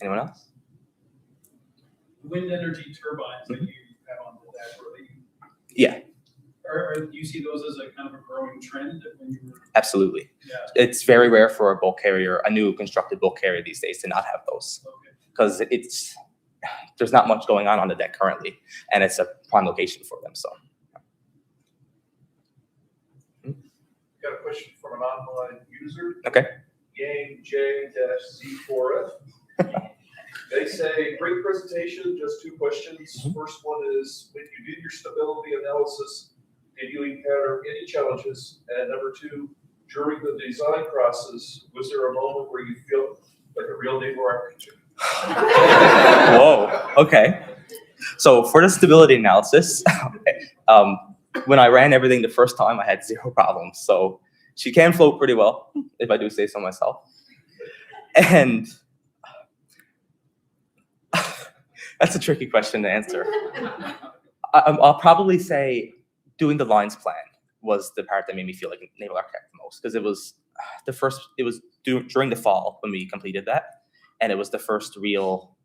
Anyone else? Wind energy turbines that you have on the deck, Yeah, or do you see those as a kind of a growing trend when you were? absolutely. Yeah. It's very rare for a bulk carrier, a new constructed bulk carrier these days, to not have those, Okay. because there's not much going on the deck currently, and it's a prime location for them. So. Got a question from an online user. Okay. Yang J-Z4F. They say, great presentation, just 2 questions. First one is, when you did your stability analysis, did you encounter any challenges? And number 2, during the design process, was there a moment where you felt like a real naval architect? Whoa. Okay. So for the stability analysis, when I ran everything the first time, I had zero problems. So she can float pretty well, if I do say so myself. And that's a tricky question to answer. I'll probably say doing the lines plan was the part that made me feel like a naval architect the most, because it was during the fall when we completed that, and it was the first real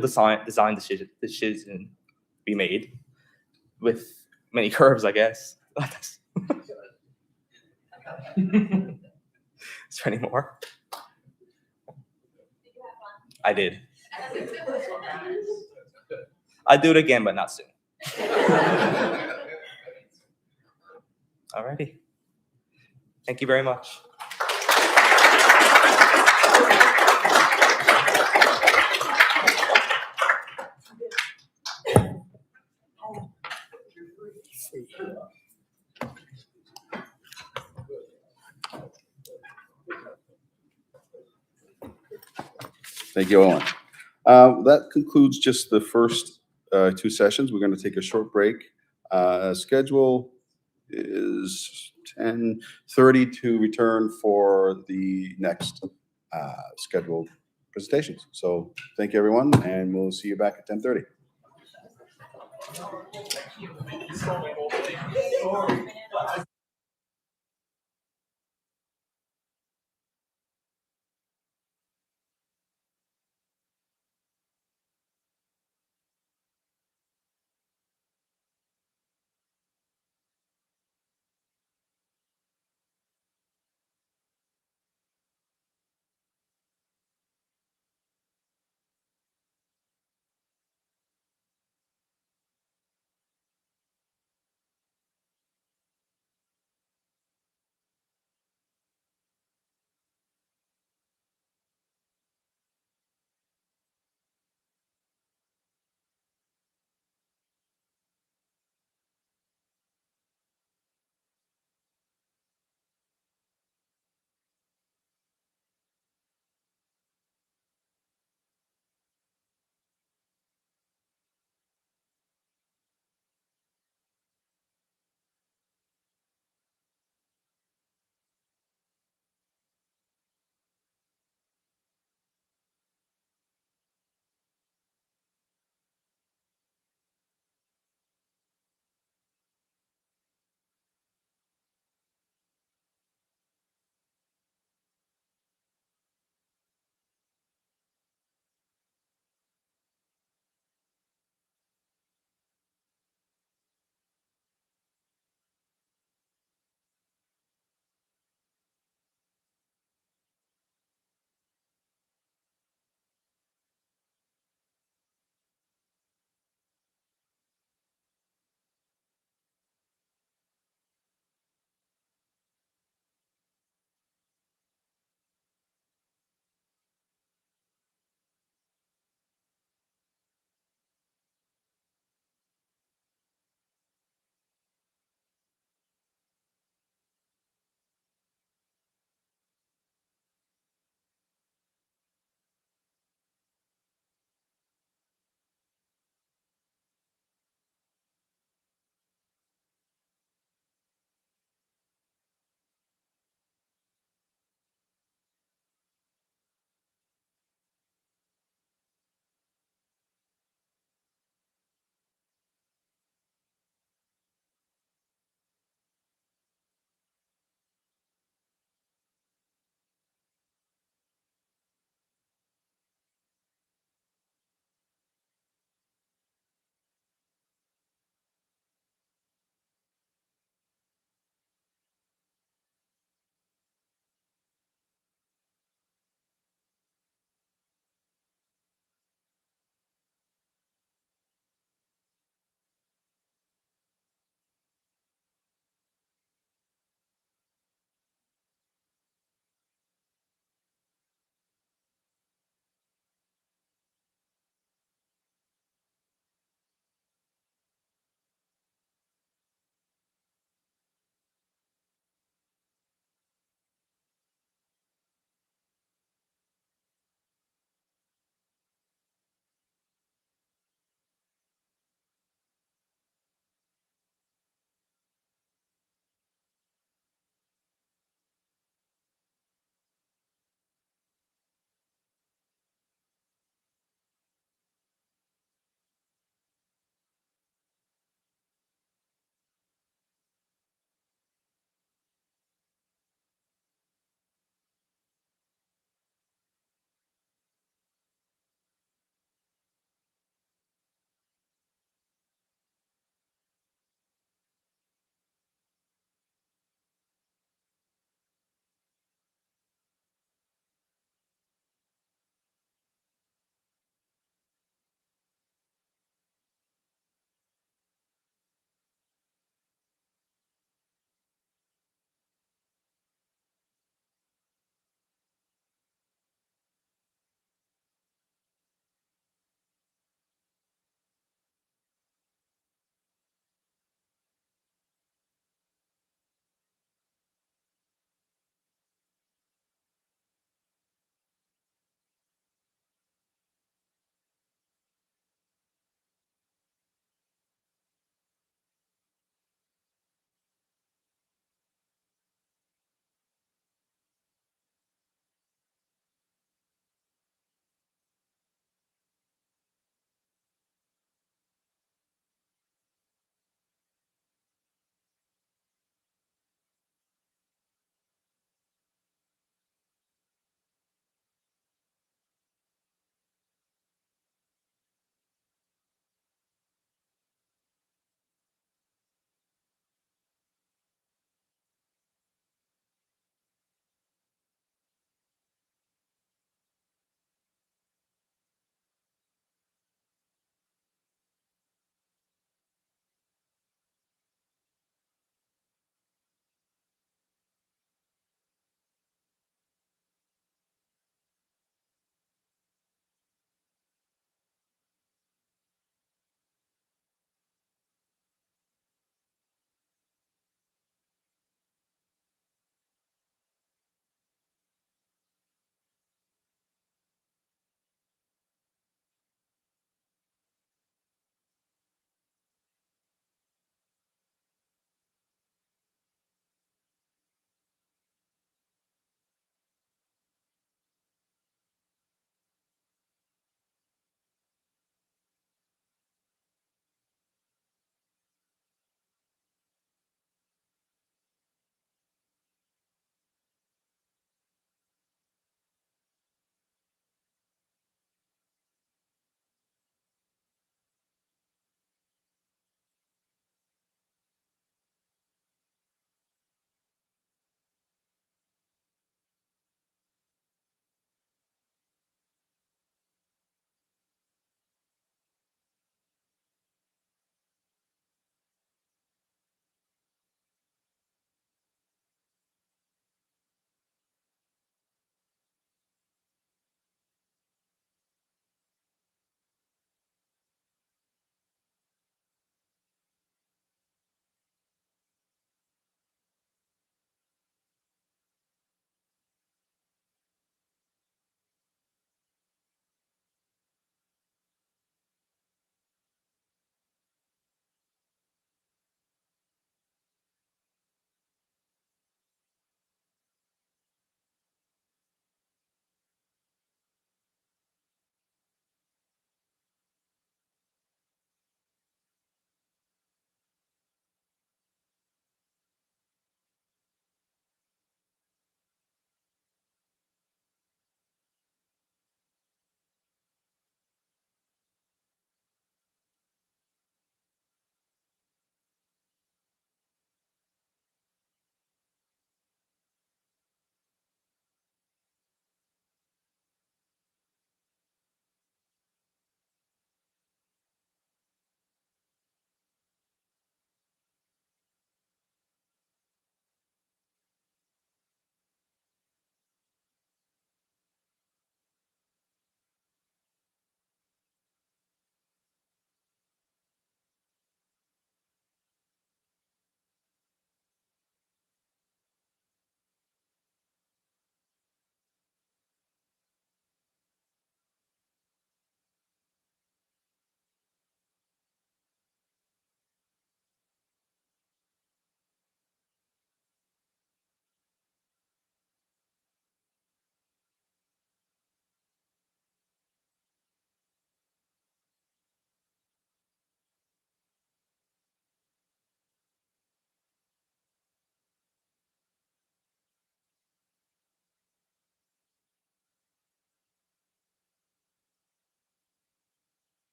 design decision we made, with many curves, I guess. Is there any more? I did. I'd do it again, but not soon. Alrighty. Thank you very much. Thank you, Owen. That concludes just the first two sessions. We're going to take a short break. Schedule is 10:30 to return for the next scheduled presentations. So thank you, everyone, and we'll see you back at 10:30.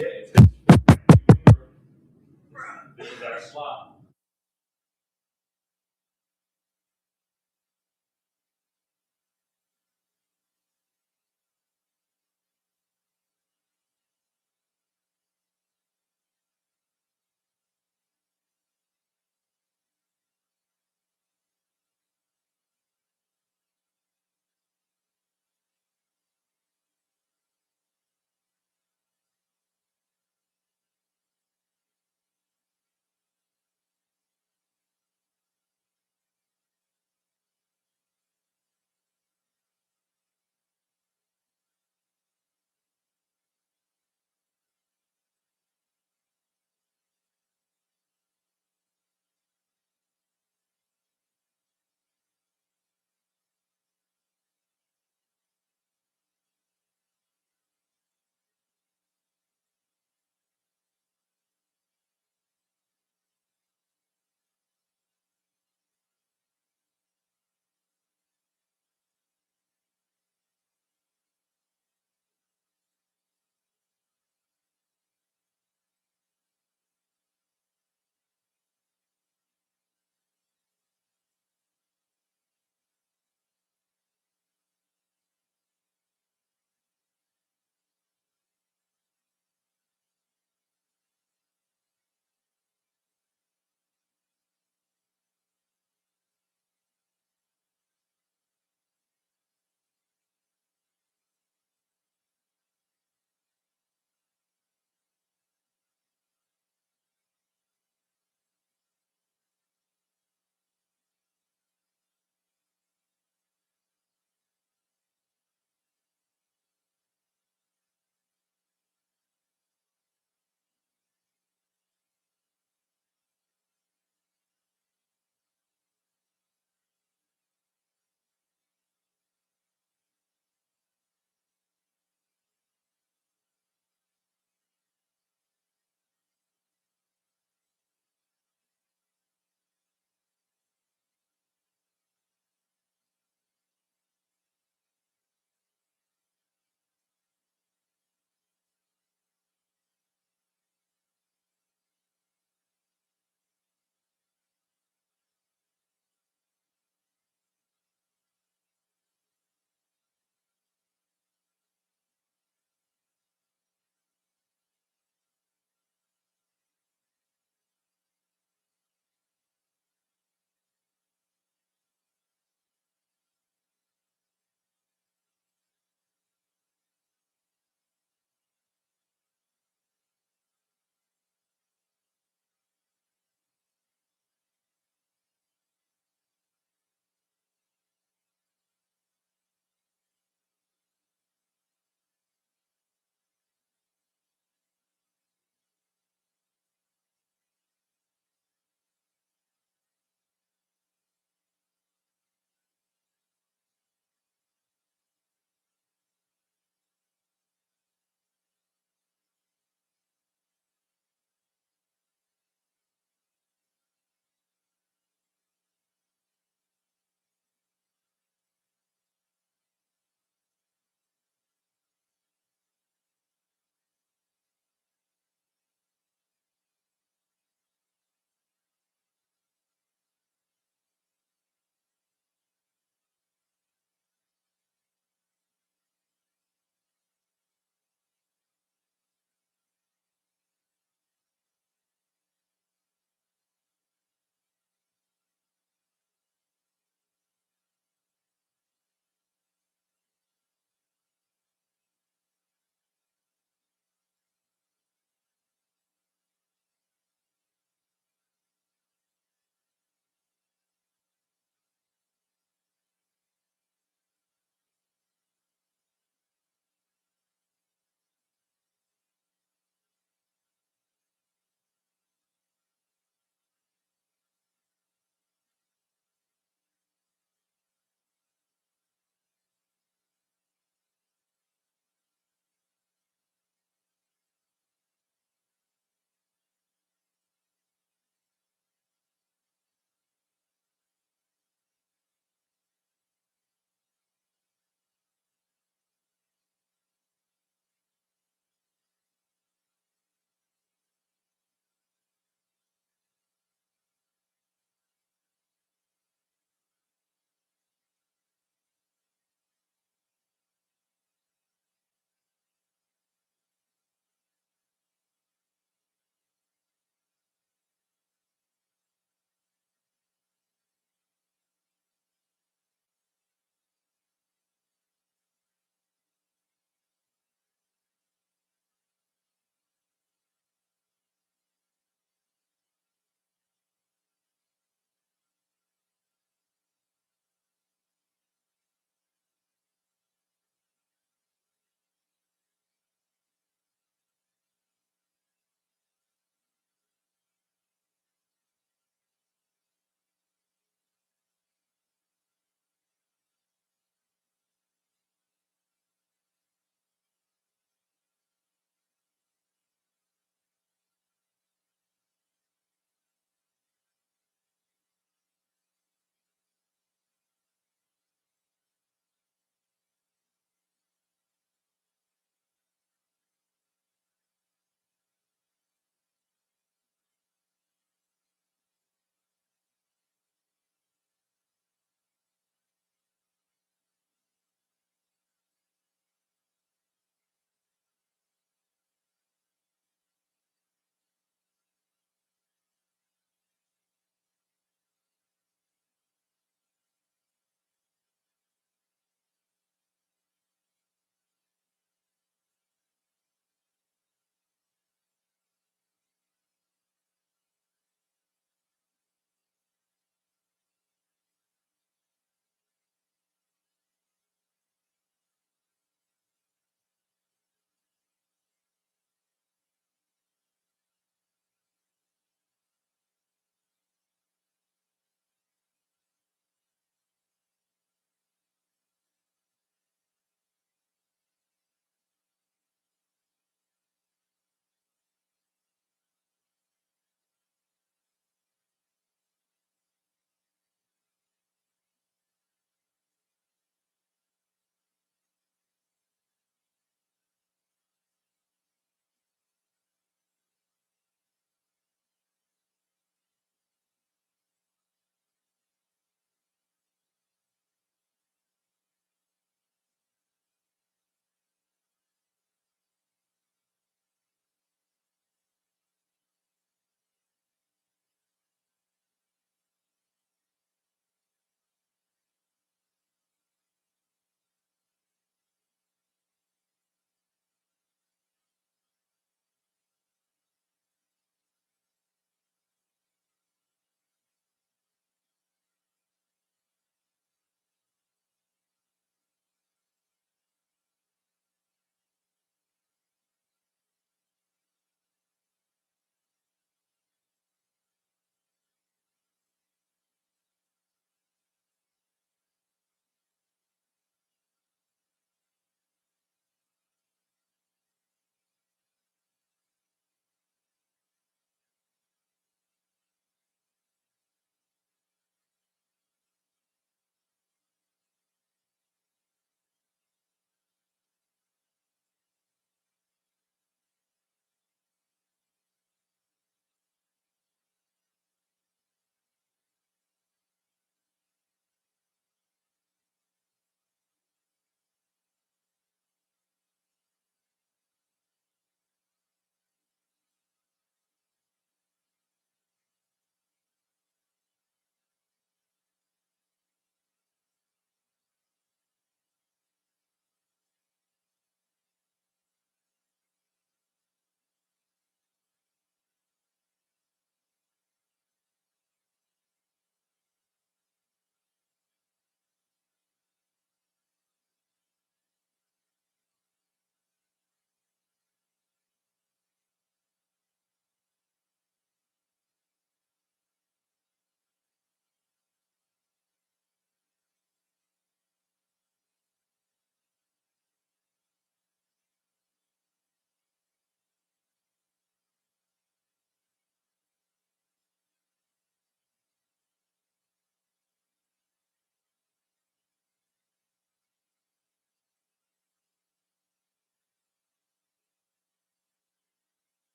Okay. This is our slot.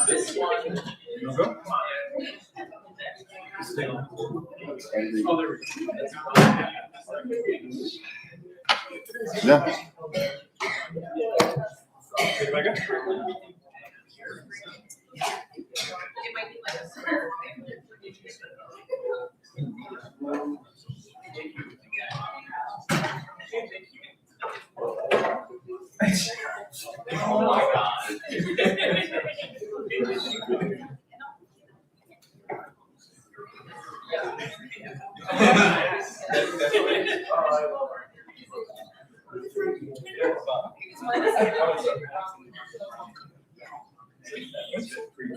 This one. You go? Oh, there we go. Yeah. Oh my God.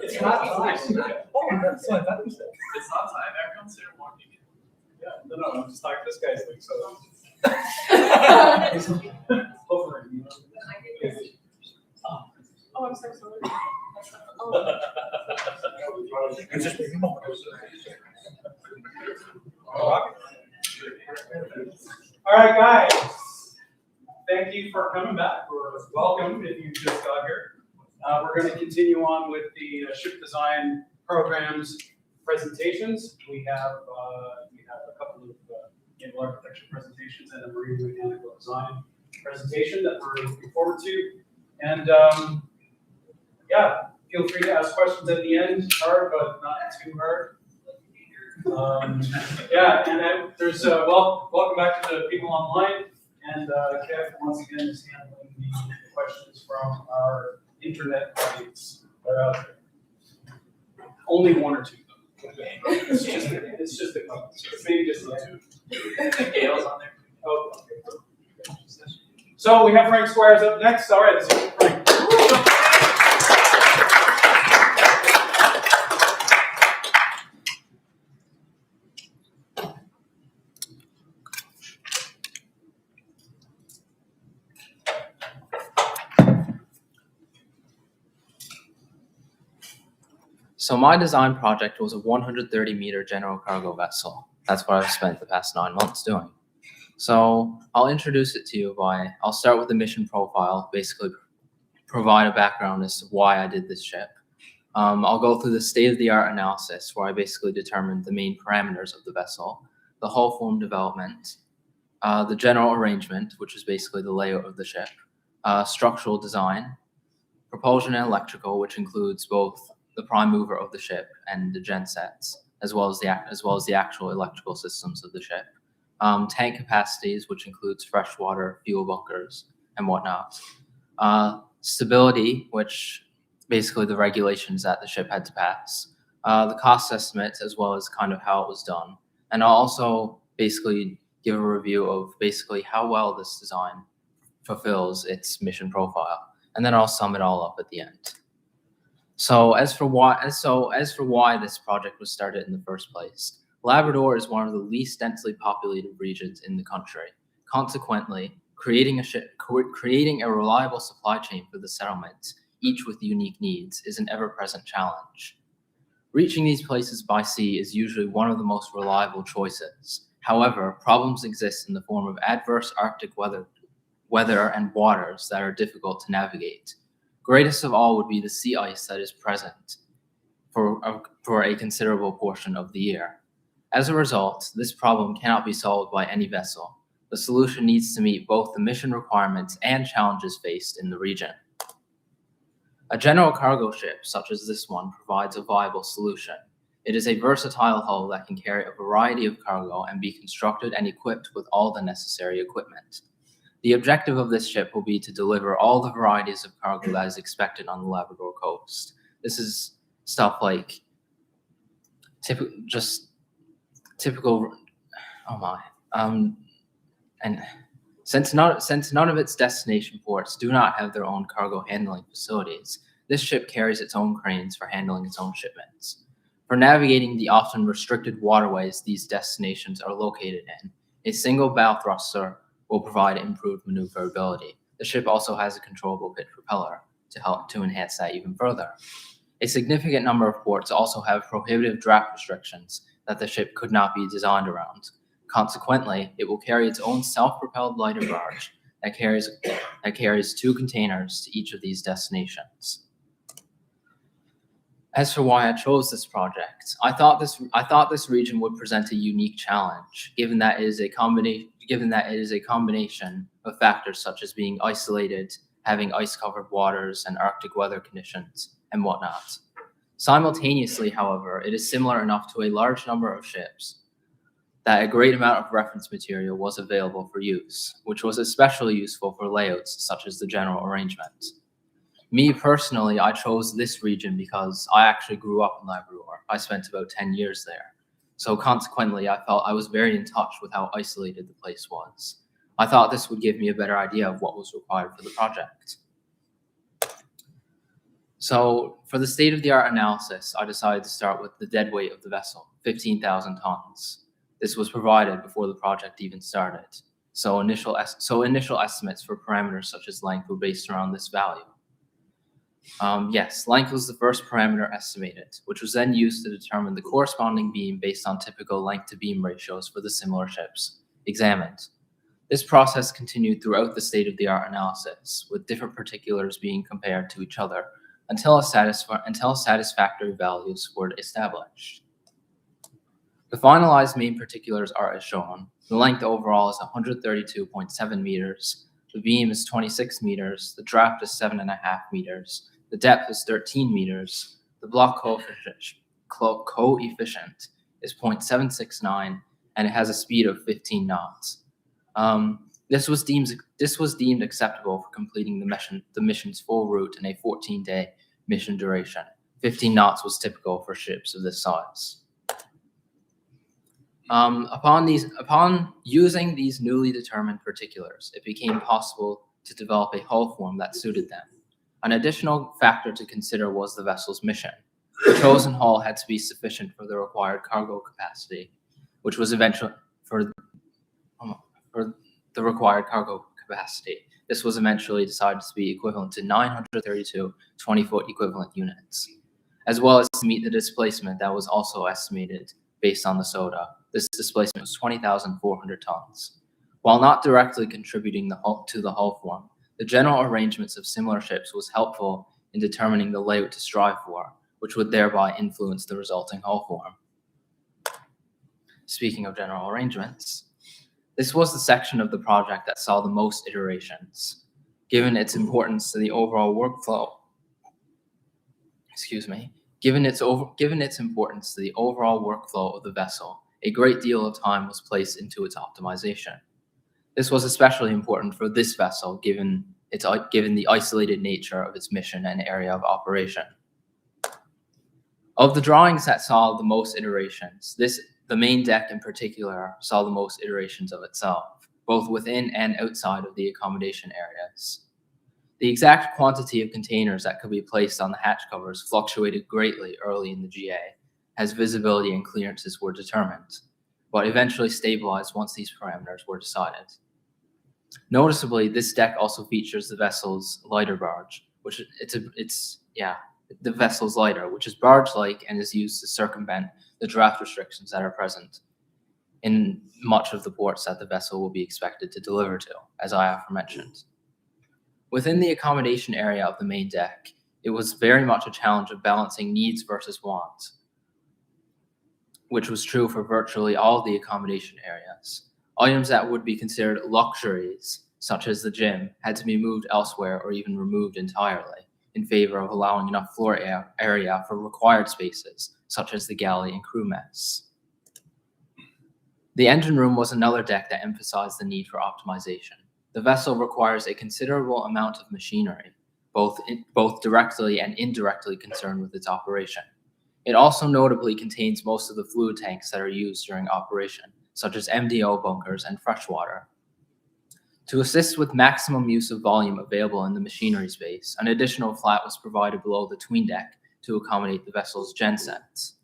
It's not time. Oh, that's what I thought you said. It's not time. Everyone's there wanting it. Yeah, no, I'm just talking. This guy's like so. Over. Oh, I'm so sorry. It's just all right, guys. Thank you for coming back, or welcome if you just got here. We're going to continue on with the ship design programs presentations. We have a couple of naval architecture presentations and a marine mechanical design presentation that we're looking forward to. And yeah, feel free to ask questions at the end. Hard, but not too hard. Yeah, and then there's welcome back to the people online. And Kev once again is handling the questions from our internet audience that are out there. Only one or two though. It's just a couple. Maybe just the two. Gail's on there. Oh, okay. So we have Frank Squires up next. All right, so Frank. So my design project was a 130-meter general cargo vessel. That's what I've spent the past 9 months doing. So I'll introduce it to you I'll start with the mission profile, basically provide a background as to why I did this ship. I'll go through the state-of-the-art analysis where I basically determined the main parameters of the vessel, the hull form development, the general arrangement, which is basically the layout of the ship, structural design, propulsion and electrical, which includes both the prime mover of the ship and the gensets, as well as the actual electrical systems of the ship. Tank capacities, which includes freshwater, fuel bunkers, and whatnot. Stability, which basically the regulations that the ship had to pass. The cost estimates, as well as kind of how it was done. And I'll also basically give a review of basically how well this design fulfills its mission profile. And then I'll sum it all up at the end. So as for why this project was started in the first place, Labrador is one of the least densely populated regions in the country. Consequently, creating a reliable supply chain for the settlements, each with unique needs, is an ever-present challenge. Reaching these places by sea is usually one of the most reliable choices. However, problems exist in the form of adverse Arctic weather and waters that are difficult to navigate. Greatest of all would be the sea ice that is present for a considerable portion of the year. As a result, this problem cannot be solved by any vessel. The solution needs to meet both the mission requirements and challenges faced in the region. A general cargo ship, such as this one, provides a viable solution. It is a versatile hull that can carry a variety of cargo and be constructed and equipped with all the necessary equipment. The objective of this ship will be to deliver all the varieties of cargo that is expected on the Labrador coast. This is stuff like typical. Oh my. And since none of its destination ports do not have their own cargo handling facilities, this ship carries its own cranes for handling its own shipments. For navigating the often restricted waterways these destinations are located in, a single bow thruster will provide improved maneuverability. The ship also has a controllable pitch propeller to help to enhance that even further. A significant number of ports also have prohibitive draft restrictions that the ship could not be designed around. Consequently, it will carry its own self-propelled lighter barge that carries 2 containers to each of these destinations. As for why I chose this project, I thought this region would present a unique challenge, given that it is a combination of factors such as being isolated, having ice-covered waters and Arctic weather conditions, and whatnot. Simultaneously, however, it is similar enough to a large number of ships that a great amount of reference material was available for use, which was especially useful for layouts such as the general arrangement. Me personally, I chose this region because I actually grew up in Labrador. I spent about 10 years there. So consequently, I felt I was very in touch with how isolated the place was. I thought this would give me a better idea of what was required for the project. So for the state-of-the-art analysis, I decided to start with the dead weight of the vessel, 15,000 tons. This was provided before the project even started. So initial estimates for parameters such as length were based around this value. Yes, length was the first parameter estimated, which was then used to determine the corresponding beam based on typical length-to-beam ratios for the similar ships examined. This process continued throughout the state-of-the-art analysis, with different particulars being compared to each other until satisfactory values were established. The finalized main particulars are as shown. The length overall is 132.7 meters, the beam is 26 meters, the draft is 7.5 meters, the depth is 13 meters, the block coefficient is 0.769, and it has a speed of 15 knots. This was deemed acceptable for completing the mission's full route in a 14-day mission duration. 15 knots was typical for ships of this size. Upon using these newly determined particulars, it became possible to develop a hull form that suited them. An additional factor to consider was the vessel's mission. The chosen hull had to be sufficient for the required cargo capacity, which was eventually for the required cargo capacity. This was eventually decided to be equivalent to 932 20-foot equivalent units, as well as to meet the displacement that was also estimated based on the SODA. This displacement was 20,400 tons. While not directly contributing to the hull form, the general arrangements of similar ships was helpful in determining the layout to strive for, which would thereby influence the resulting hull form. Speaking of general arrangements, this was the section of the project that saw the most iterations. Given its importance to the overall workflow, given its importance to the overall workflow of the vessel, a great deal of time was placed into its optimization. This was especially important for this vessel, given the isolated nature of its mission and area of operation. Of the drawings that saw the most iterations, the main deck in particular saw the most iterations of itself, both within and outside of the accommodation areas. The exact quantity of containers that could be placed on the hatch covers fluctuated greatly early in the GA, as visibility and clearances were determined, but eventually stabilized once these parameters were decided. Noticeably, this deck also features the vessel's lighter barge, which the vessel's lighter, which is barge-like and is used to circumvent the draft restrictions that are present in much of the ports that the vessel will be expected to deliver to, as I aforementioned. Within the accommodation area of the main deck, it was very much a challenge of balancing needs versus wants, which was true for virtually all the accommodation areas. Items that would be considered luxuries, such as the gym, had to be moved elsewhere or even removed entirely, in favor of allowing enough floor area for required spaces, such as the galley and crew mess. The engine room was another deck that emphasized the need for optimization. The vessel requires a considerable amount of machinery, both directly and indirectly concerned with its operation. It also notably contains most of the fluid tanks that are used during operation, such as MDO bunkers and freshwater. To assist with maximum use of volume available in the machinery space, an additional flat was provided below the tween deck to accommodate the vessel's gensets.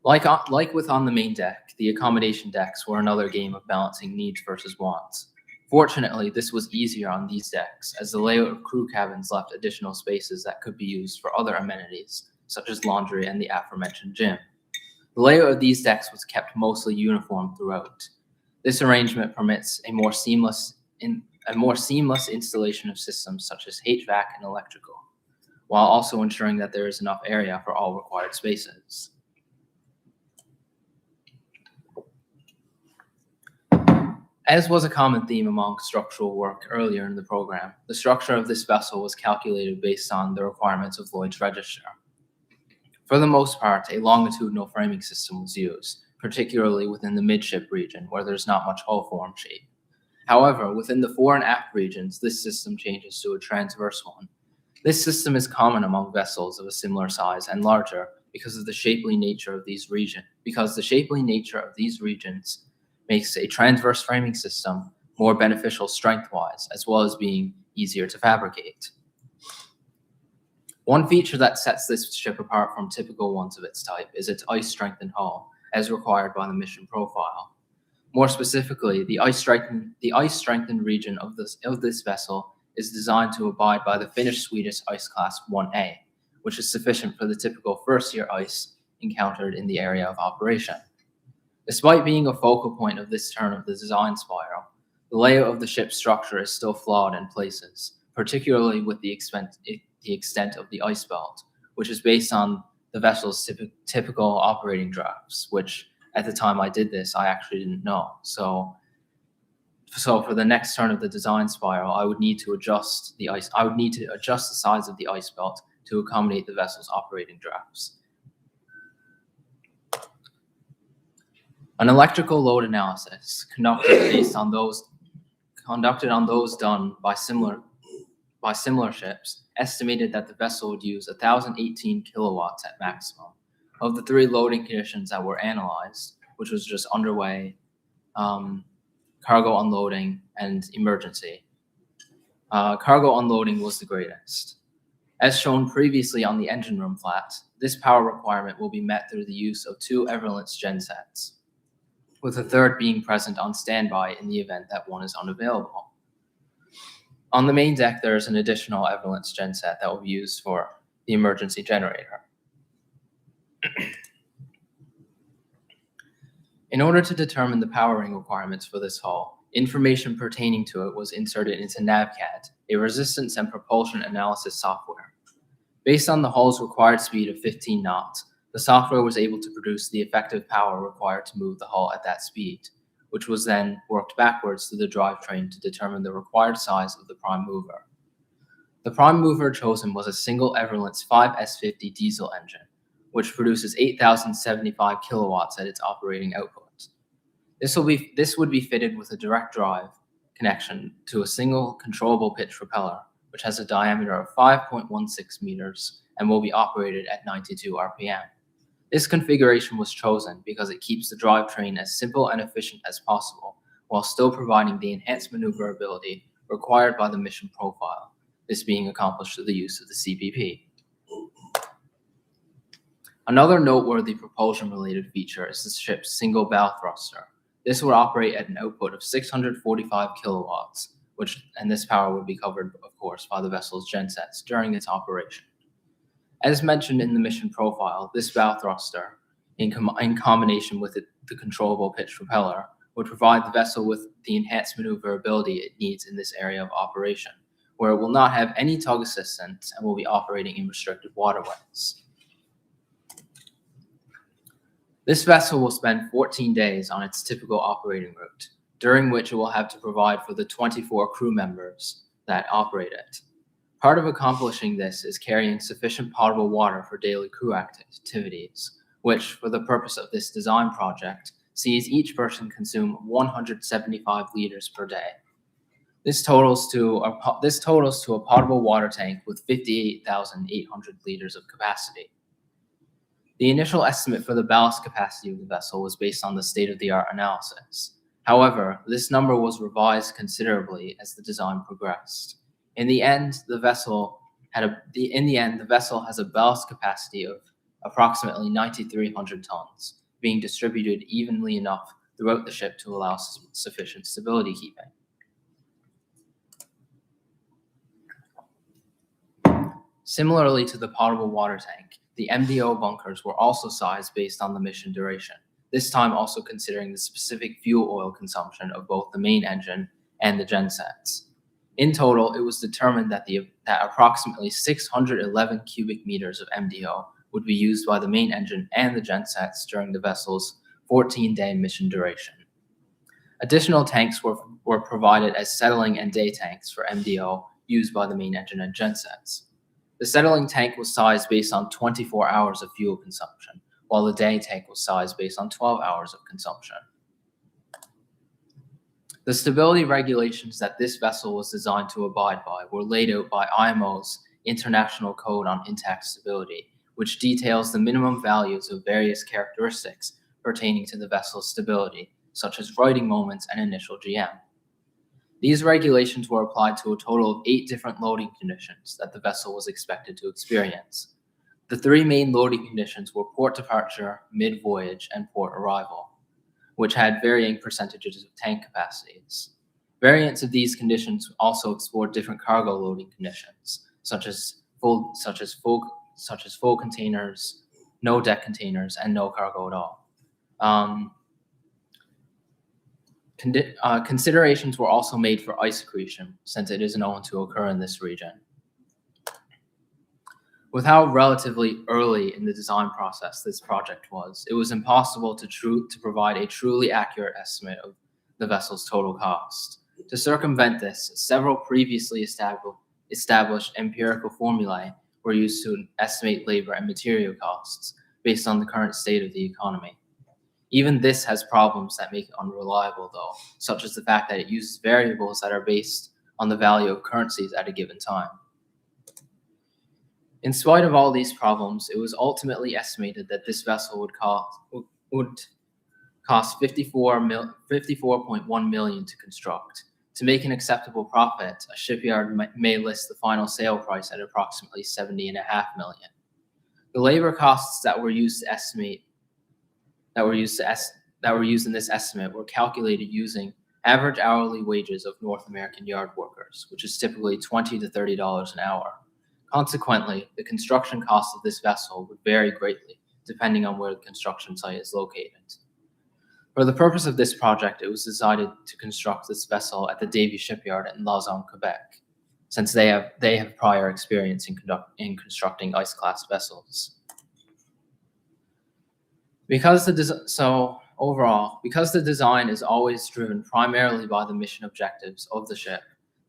Like with on the main deck, the accommodation decks were another game of balancing needs versus wants. Fortunately, this was easier on these decks, as the layout of crew cabins left additional spaces that could be used for other amenities, such as laundry and the aforementioned gym. The layout of these decks was kept mostly uniform throughout. This arrangement permits a more seamless installation of systems such as HVAC and electrical, while also ensuring that there is enough area for all required spaces. As was a common theme among structural work earlier in the program, the structure of this vessel was calculated based on the requirements of Lloyd's Register. For the most part, a longitudinal framing system was used, particularly within the midship region where there's not much hull form shape. However, within the fore and aft regions, this system changes to a transverse one. This system is common among vessels of a similar size and larger because of the shapely nature of these regions. Makes a transverse framing system more beneficial strength-wise, as well as being easier to fabricate. One feature that sets this ship apart from typical ones of its type is its ice-strengthened hull, as required by the mission profile. More specifically, the ice-strengthened region of this vessel is designed to abide by the Finnish-Swedish ice class 1A, which is sufficient for the typical first-year ice encountered in the area of operation. Despite being a focal point of this turn of the design spiral, the layout of the ship's structure is still flawed in places, particularly with the extent of the ice belt, which is based on the vessel's typical operating drafts, which at the time I did this, I actually didn't know. So for the next turn of the design spiral, I would need to adjust the size of the ice belt to accommodate the vessel's operating drafts. An electrical load analysis conducted on those done by similar ships estimated that the vessel would use 1,018 kilowatts at maximum. Of the 3 loading conditions that were analyzed, which was just underway, cargo unloading, and emergency, cargo unloading was the greatest. As shown previously on the engine room flat, this power requirement will be met through the use of 2 Everlance gensets, with a third being present on standby in the event that one is unavailable. On the main deck, there is an additional Everlance genset that will be used for the emergency generator. In order to determine the powering requirements for this hull, information pertaining to it was inserted into NavCAD, a resistance and propulsion analysis software. Based on the hull's required speed of 15 knots, the software was able to produce the effective power required to move the hull at that speed, which was then worked backwards through the drivetrain to determine the required size of the prime mover. The prime mover chosen was a single Everlance 5S50 diesel engine, which produces 8,075 kilowatts at its operating output. This would be fitted with a direct drive connection to a single controllable pitch propeller, which has a diameter of 5.16 meters and will be operated at 92 RPM. This configuration was chosen because it keeps the drivetrain as simple and efficient as possible, while still providing the enhanced maneuverability required by the mission profile, this being accomplished through the use of the CPP. Another noteworthy propulsion-related feature is the ship's single bow thruster. This will operate at an output of 645 kilowatts, and this power would be covered, of course, by the vessel's gensets during its operation. As mentioned in the mission profile, this bow thruster, in combination with the controllable pitch propeller, would provide the vessel with the enhanced maneuverability it needs in this area of operation, where it will not have any tug assistance and will be operating in restricted waterways. This vessel will spend 14 days on its typical operating route, during which it will have to provide for the 24 crew members that operate it. Part of accomplishing this is carrying sufficient potable water for daily crew activities, which, for the purpose of this design project, sees each person consume 175 liters per day. This totals to a potable water tank with 58,800 liters of capacity. The initial estimate for the ballast capacity of the vessel was based on the state-of-the-art analysis. However, this number was revised considerably as the design progressed. In the end, the vessel has a ballast capacity of approximately 9,300 tons, being distributed evenly enough throughout the ship to allow sufficient stability keeping. Similarly to the potable water tank, the MDO bunkers were also sized based on the mission duration, this time also considering the specific fuel oil consumption of both the main engine and the gensets. In total, it was determined that approximately 611 cubic meters of MDO would be used by the main engine and the gensets during the vessel's 14-day mission duration. Additional tanks were provided as settling and day tanks for MDO used by the main engine and gensets. The settling tank was sized based on 24 hours of fuel consumption, while the day tank was sized based on 12 hours of consumption. The stability regulations that this vessel was designed to abide by were laid out by IMO's International Code on Intact Stability, which details the minimum values of various characteristics pertaining to the vessel's stability, such as righting moments and initial GM. These regulations were applied to a total of 8 different loading conditions that the vessel was expected to experience. The 3 main loading conditions were port departure, mid-voyage, and port arrival, which had varying percentages of tank capacities. Variants of these conditions also explored different cargo loading conditions, such as full containers, no deck containers, and no cargo at all. Considerations were also made for ice accretion, since it is known to occur in this region. With how relatively early in the design process this project was, it was impossible to provide a truly accurate estimate of the vessel's total cost. To circumvent this, several previously established empirical formulae were used to estimate labor and material costs based on the current state of the economy. Even this has problems that make it unreliable, though, such as the fact that it uses variables that are based on the value of currencies at a given time. In spite of all these problems, it was ultimately estimated that this vessel would cost $54.1 million to construct. To make an acceptable profit, a shipyard may list the final sale price at approximately $70.5 million. The labor costs that were used in this estimate were calculated using average hourly wages of North American yard workers, which is typically $20 to $30 an hour. Consequently, the construction cost of this vessel would vary greatly, depending on where the construction site is located. For the purpose of this project, it was decided to construct this vessel at the Davie Shipyard in Lausanne, Quebec, since they have prior experience in constructing ice-class vessels. Because the design is always driven primarily by the mission objectives of the ship,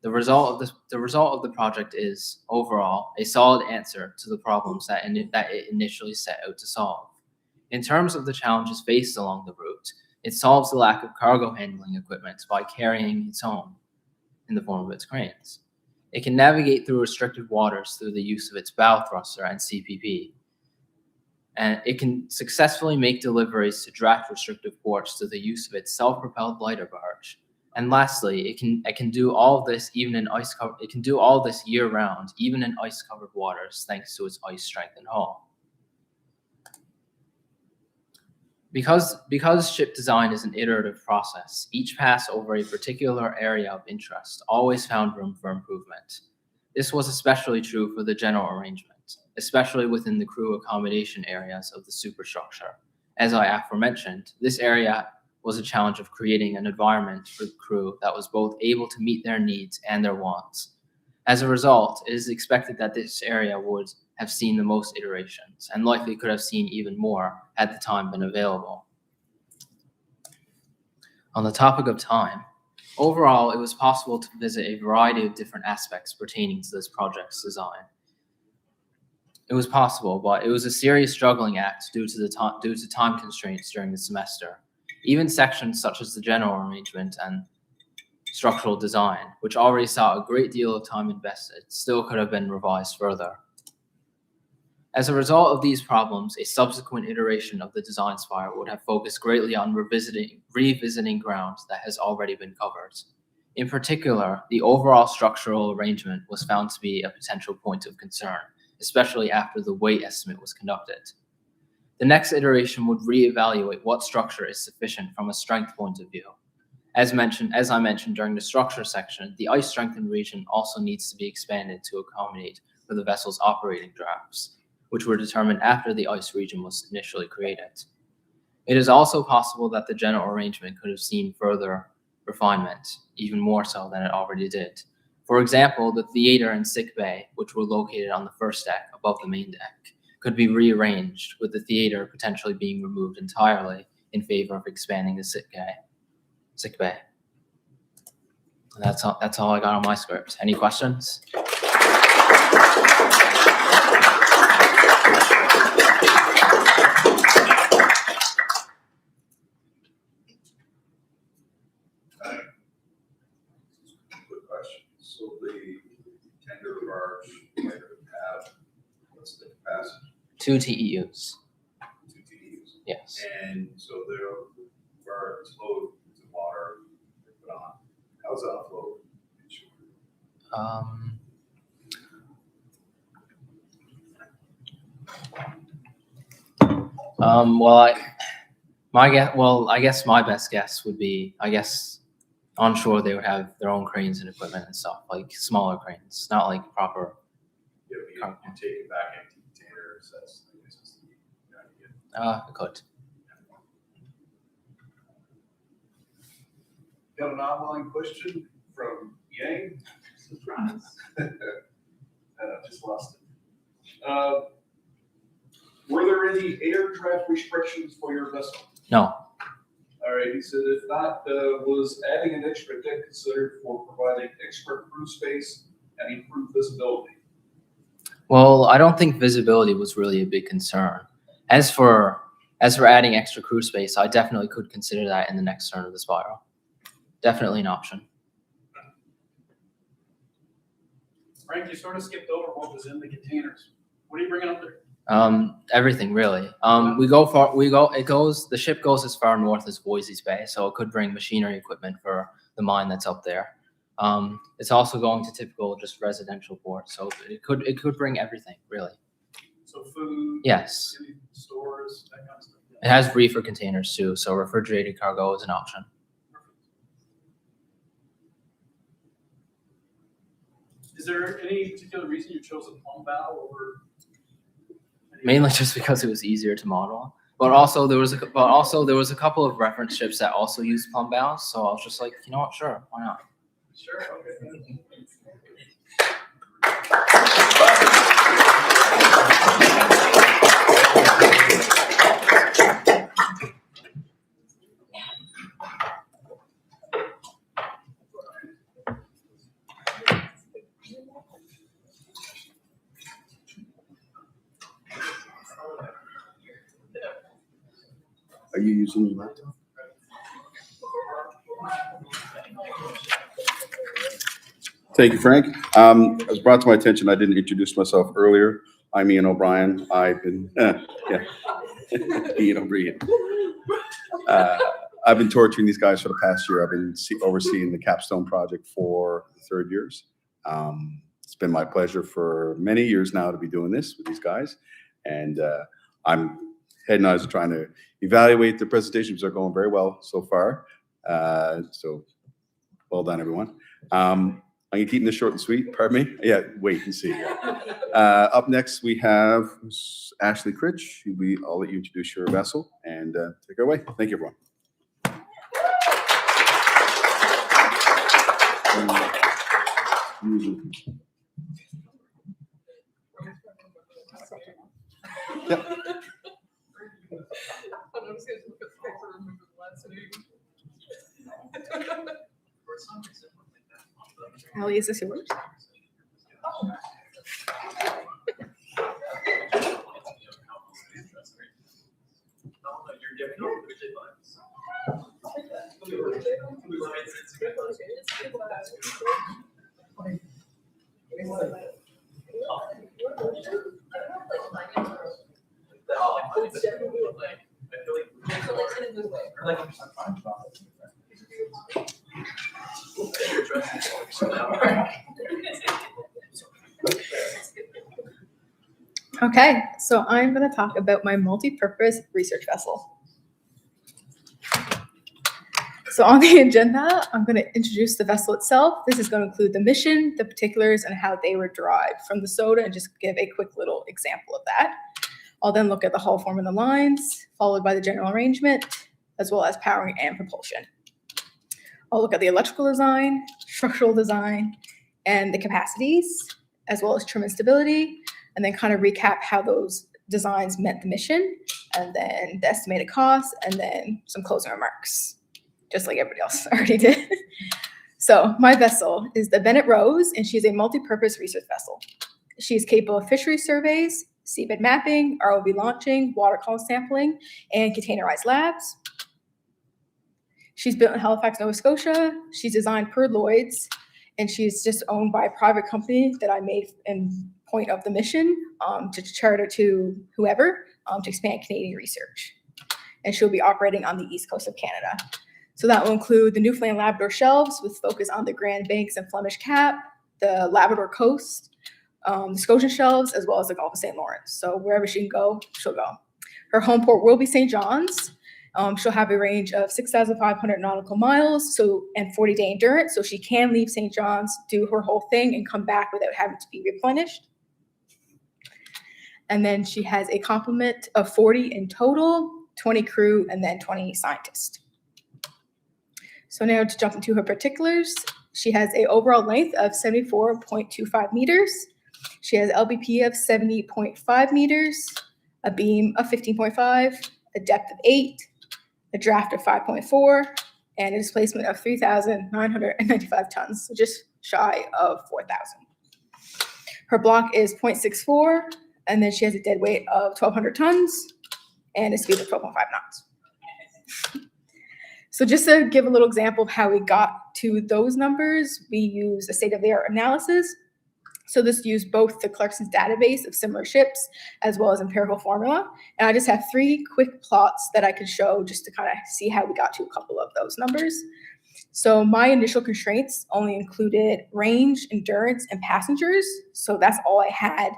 the result of the project is, overall, a solid answer to the problems that it initially set out to solve. In terms of the challenges faced along the route, it solves the lack of cargo handling equipment by carrying its own in the form of its cranes. It can navigate through restricted waters through the use of its bow thruster and CPP. And it can successfully make deliveries to draft restrictive ports through the use of its self-propelled lighter barge. And lastly, it can do all this year-round, even in ice-covered waters, thanks to its ice-strengthened hull. Because ship design is an iterative process, each pass over a particular area of interest always found room for improvement. This was especially true for the general arrangement, especially within the crew accommodation areas of the superstructure. As I aforementioned, this area was a challenge of creating an environment for the crew that was both able to meet their needs and their wants. As a result, it is expected that this area would have seen the most iterations, and likely could have seen even more had the time been available. On the topic of time, overall, it was possible to visit a variety of different aspects pertaining to this project's design. It was possible, but it was a serious juggling act due to time constraints during the semester. Even sections such as the general arrangement and structural design, which already saw a great deal of time invested, still could have been revised further. As a result of these problems, a subsequent iteration of the design spire would have focused greatly on revisiting ground that has already been covered. In particular, the overall structural arrangement was found to be a potential point of concern, especially after the weight estimate was conducted. The next iteration would reevaluate what structure is sufficient from a strength point of view. As I mentioned during the structure section, the ice strengthened region also needs to be expanded to accommodate for the vessel's operating drafts, which were determined after the ice region was initially created. It is also possible that the general arrangement could have seen further refinement, even more so than it already did. For example, the theater and sick bay, which were located on the first deck above the main deck, could be rearranged, with the theater potentially being removed entirely in favor of expanding the sick bay. And that's all I got on my script. Any questions? Good question. So the tender barge might have, what's the capacity? 2 TEUs. 2 TEUs. Yes. And so they're, where it's loaded to water, they put on. How's that flow? I guess my best guess would be, onshore they would have their own cranes and equipment and stuff, like smaller cranes, not like proper. Yeah, you take it back empty containers, that's the idea. It could. Got an online question from Yang. Surprise. Just lost it. Were there any air draft restrictions for your vessel? No. All right, he said if not, was adding an extra deck considered for providing extra crew space and improved visibility? Well, I don't think visibility was really a big concern. As for adding extra crew space, I definitely could consider that in the next turn of the spiral. Definitely an option. Frank, you sort of skipped over what was in the containers. What are you bringing up there? Everything really. The ship goes as far north as Boise's Bay, so it could bring machinery equipment for the mine that's up there. It's also going to typical just residential port, so it could bring everything really. So food. Yes. Stores, that kind of stuff. It has reefer containers too, so refrigerated cargo is an option. Is there any particular reason you chose a plumb bow over? Mainly just because it was easier to model. But also there was a couple of reference ships that also used plumb bows, so I was just like, you know what, sure, why not? Sure, okay. Are you using your laptop? Thank you, Frank. It was brought to my attention, I didn't introduce myself earlier. I'm Ian O'Brien. I've been, Ian O'Brien. I've been torturing these guys for the past year. I've been overseeing the capstone project for the 3rd years. It's been my pleasure for many years now to be doing this with these guys. And I'm head and eyes are trying to evaluate the presentations. Are going very well so far. So well done, everyone. I'm gonna keep this short and sweet. Pardon me. Yeah, wait and see. Up next, we have Ashley Critch. I'll let you introduce your vessel and take her away. Thank you, everyone. Yep. Allie, is this yours? Okay, so I'm going to talk about my multi-purpose research vessel. So on the agenda, I'm going to introduce the vessel itself. This is going to include the mission, the particulars, and how they were derived from the soda, and just give a quick little example of that. I'll then look at the hull form and the lines, followed by the general arrangement, as well as powering and propulsion. I'll look at the electrical design, structural design, and the capacities, as well as trim and stability, and then kind of recap how those designs met the mission, and then the estimated cost, and then some closing remarks, just like everybody else already did. So my vessel is the Bennett Rose, and she's a multi-purpose research vessel. She is capable of fishery surveys, seabed mapping, ROV launching, water column sampling, and containerized labs. She's built in Halifax, Nova Scotia. She's designed per Lloyd's, and she's just owned by a private company that I made in point of the mission to charter to whoever to expand Canadian research. And she'll be operating on the east coast of Canada. So that will include the Newfoundland Labrador shelves with focus on the Grand Banks and Flemish Cap, the Labrador coast, the Scotian shelves, as well as the Gulf of St. Lawrence. So wherever she can go, she'll go. Her home port will be St. John's. She'll have a range of 6,500 nautical miles, and 40-day endurance. So she can leave St. John's, do her whole thing, and come back without having to be replenished. And then she has a complement of 40 in total, 20 crew, and then 20 scientists. So now to jump into her particulars, she has an overall length of 74.25 meters. She has LBP of 70.5 meters, a beam of 15.5, a depth of 8, a draft of 5.4, and a displacement of 3,995 tons, so just shy of 4,000. Her block is 0.64, and then she has a dead weight of 1,200 tons and a speed of 12.5 knots. So just to give a little example of how we got to those numbers, we use a state-of-the-art analysis. So this used both the Clarkson's database of similar ships as well as empirical formula. And I just have 3 quick plots that I can show just to kind of see how we got to a couple of those numbers. So my initial constraints only included range, endurance, and passengers. So that's all I had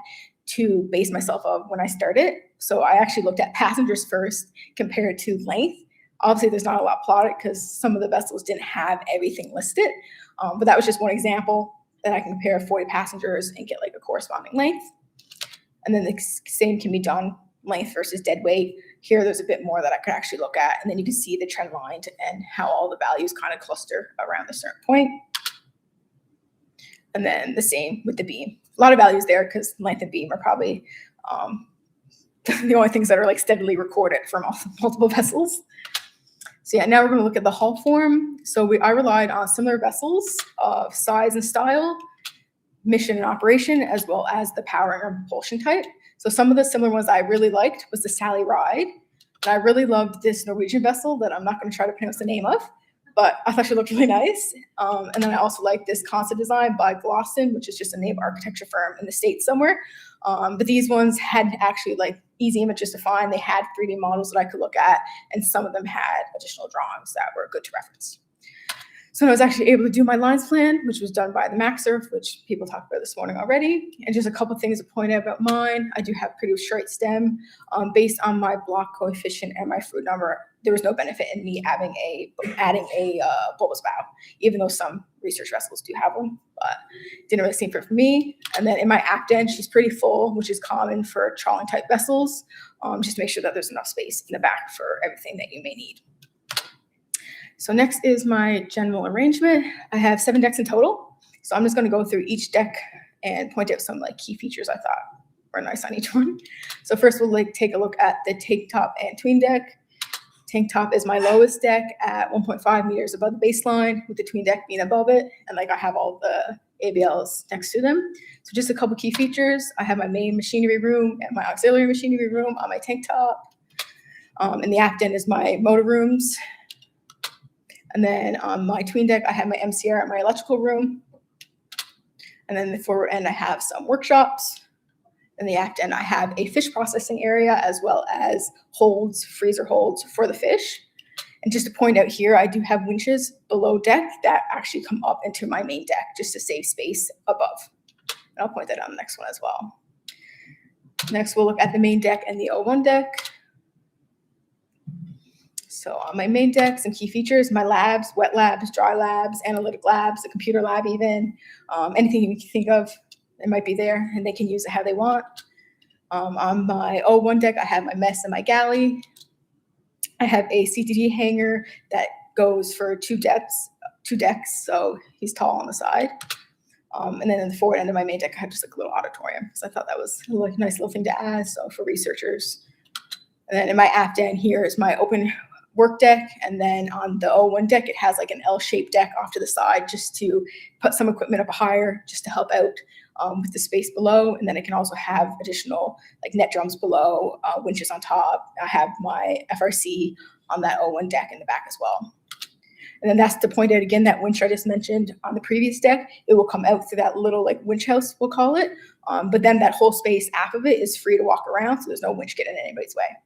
to base myself on when I started. So I actually looked at passengers first compared to length. Obviously, there's not a lot plotted because some of the vessels didn't have everything listed. But that was just one example that I can compare 40 passengers and get like a corresponding length. And then the same can be done length versus dead weight. Here, there's a bit more that I could actually look at. And then you can see the trend line and how all the values kind of cluster around a certain point. And then the same with the beam. A lot of values there because length and beam are probably the only things that are like steadily recorded from multiple vessels. So yeah, now we're going to look at the hull form. So I relied on similar vessels of size and style, mission and operation, as well as the power and propulsion type. So some of the similar ones I really liked was the Sally Ride. And I really loved this Norwegian vessel that I'm not going to try to pronounce the name of, but I thought she looked really nice. And then I also like this concept design by Glosson, which is just a naval architecture firm in the States somewhere. But these ones had actually like easy images to find. They had 3D models that I could look at, and some of them had additional drawings that were good to reference. So I was actually able to do my lines plan, which was done by the MaxSurf, which people talked about this morning already. And just a couple things to point out about mine. I do have pretty straight stem. Based on my block coefficient and my fruit number, there was no benefit in me adding a bulbous bow, even though some research vessels do have them, but didn't really seem fit for me. And then in my aft end, she's pretty full, which is common for trawling type vessels. Just make sure that there's enough space in the back for everything that you may need. So next is my general arrangement. I have 7 decks in total. So I'm just going to go through each deck and point out some like key features I thought were nice on each one. So first we'll like take a look at the tank top and tween deck. Tank top is my lowest deck at 1.5 meters above the baseline, with the tween deck being above it. And like I have all the ABLs next to them. So just a couple key features. I have my main machinery room and my auxiliary machinery room on my tank top. And the aft end is my motor rooms. And then on my tween deck, I have my MCR and my electrical room. And then the forward end, I have some workshops. In the aft end, I have a fish processing area as well as holds, freezer holds for the fish. And just to point out here, I do have winches below deck that actually come up into my main deck just to save space above. And I'll point that out on the next one as well. Next, we'll look at the main deck and the O1 deck. So on my main deck, some key features, my labs, wet labs, dry labs, analytic labs, a computer lab even, anything you can think of, it might be there and they can use it how they want. On my O1 deck, I have my mess and my galley. I have a CTD hanger that goes for two decks, so he's tall on the side. And then in the forward end of my main deck, I have just like a little auditorium because I thought that was a nice little thing to add, so for researchers. And then in my aft end here is my open work deck, and then on the O1 deck, it has like an L-shaped deck off to the side just to put some equipment up higher, just to help out with the space below. And then it can also have additional like net drums below, winches on top. I have my FRC on that O1 deck in the back as well. And then that's to point out again, that winch I just mentioned on the previous deck, it will come out through that little like winch house, we'll call it. But then that whole space aft of it is free to walk around, so there's no winch getting in anybody's way.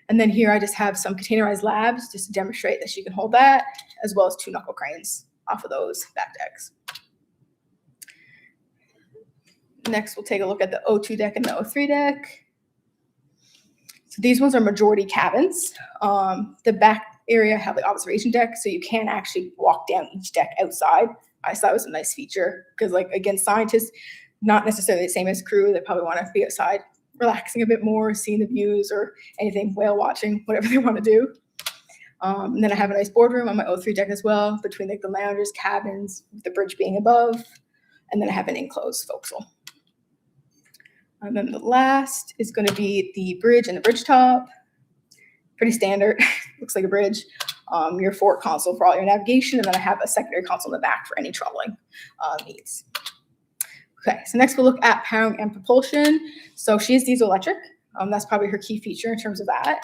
And then here I just have some containerized labs just to demonstrate that she can hold that, as well as 2 knuckle cranes off of those back decks. Next, we'll take a look at the O2 deck and the O3 deck. So these ones are majority cabins. The back area have the observation deck, so you can actually walk down each deck outside. I thought it was a nice feature because, like, again, scientists, not necessarily the same as crew, they probably want to be outside relaxing a bit more, seeing the views or anything, whale watching, whatever they want to do. And then I have a nice boardroom on my O3 deck as well, between like the loungers, cabins, the bridge being above. And then I have an enclosed forecastle. And then the last is going to be the bridge and the bridge top. Pretty standard, looks like a bridge. Your forward console for all your navigation, and then I have a secondary console in the back for any troubling needs. Okay, so next we'll look at powering and propulsion. So she is diesel electric. That's probably her key feature in terms of that.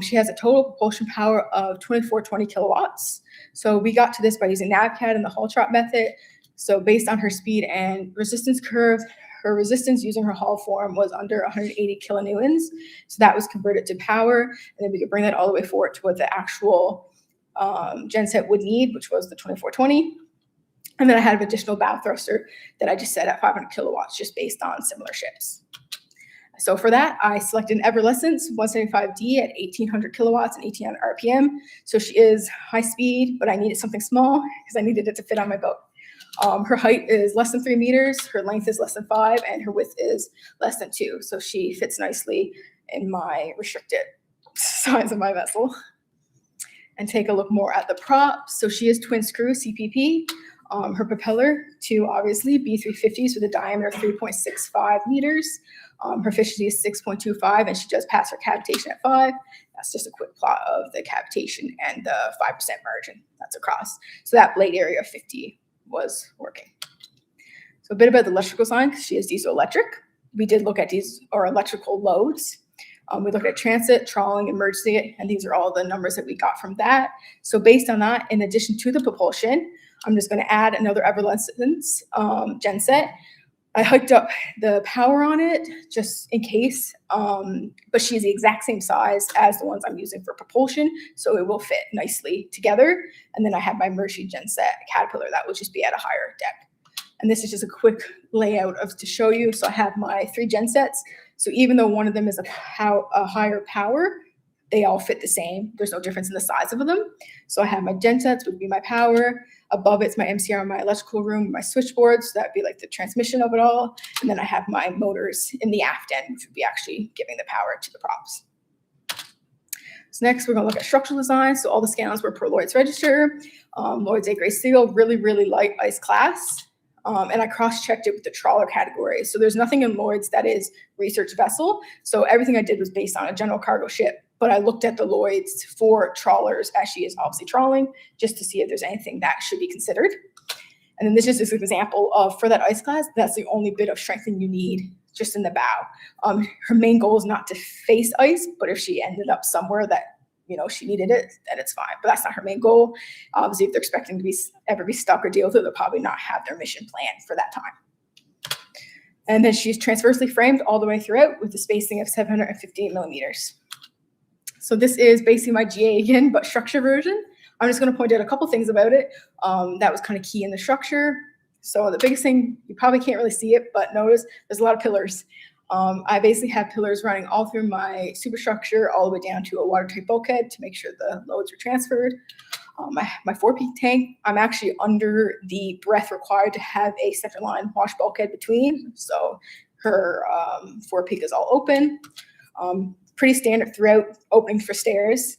She has a total propulsion power of 2420 kilowatts. So we got to this by using NavCAD and the Hull trot method. So based on her speed and resistance curve, her resistance using her Hull form was under 180 kilonewtons. So that was converted to power, and then we could bring that all the way forward to what the actual genset would need, which was the 2420. And then I had an additional bow thruster that I just set at 500 kilowatts, just based on similar ships. So for that, I selected an Everlessence 175D at 1800 kilowatts and 1800 RPM. So she is high speed, but I needed something small because I needed it to fit on my boat. Her height is less than 3 meters, her length is less than 5, and her width is less than 2. So she fits nicely in my restricted size of my vessel. And take a look more at the props. So she is twin screw CPP. Her propeller, 2 obviously B350s with a diameter of 3.65 meters. Her efficiency is 6.25, and she does pass her cavitation at 5. That's just a quick plot of the cavitation and the 5% margin that's across. So that blade area of 50 was working. So a bit about the electrical design, because she is diesel electric. We did look at these or electrical loads. We looked at transit, trawling, emergency, and these are all the numbers that we got from that. So based on that, in addition to the propulsion, I'm just going to add another Everlessence genset. I hiked up the power on it just in case, but she's the exact same size as the ones I'm using for propulsion, so it will fit nicely together. And then I have my Mercy genset Caterpillar that will just be at a higher deck. And this is just a quick layout to show you. So I have my 3 gensets. So even though one of them is a higher power, they all fit the same. There's no difference in the size of them. So I have my gensets would be my power. Above it's my MCR, my electrical room, my switchboards. That'd be like the transmission of it all. And then I have my motors in the aft end, which would be actually giving the power to the props. So next we're gonna look at structural design. So all the scanners were per Lloyd's Register. Lloyd's A grade steel, really, really light ice class. And I cross-checked it with the trawler category. So there's nothing in Lloyd's that is research vessel. So everything I did was based on a general cargo ship. But I looked at the Lloyd's for trawlers, as she is obviously trawling, just to see if there's anything that should be considered. And then this is just an example of, for that ice class, that's the only bit of strengthening you need just in the bow. Her main goal is not to face ice, but if she ended up somewhere that, you know, she needed it, then it's fine. But that's not her main goal. Obviously, if they're expecting to ever be stuck or deal with it, they'll probably not have their mission planned for that time. And then she's transversely framed all the way throughout with a spacing of 758 millimeters. So this is basically my GA again, but structure version. I'm just going to point out a couple things about it that was kind of key in the structure. So the biggest thing, you probably can't really see it, but notice there's a lot of pillars. I basically have pillars running all through my superstructure, all the way down to a watertight bulkhead to make sure the loads are transferred. My 4-peak tank, I'm actually under the breadth required to have a centerline wash bulkhead between. So her 4-peak is all open. Pretty standard throughout, openings for stairs.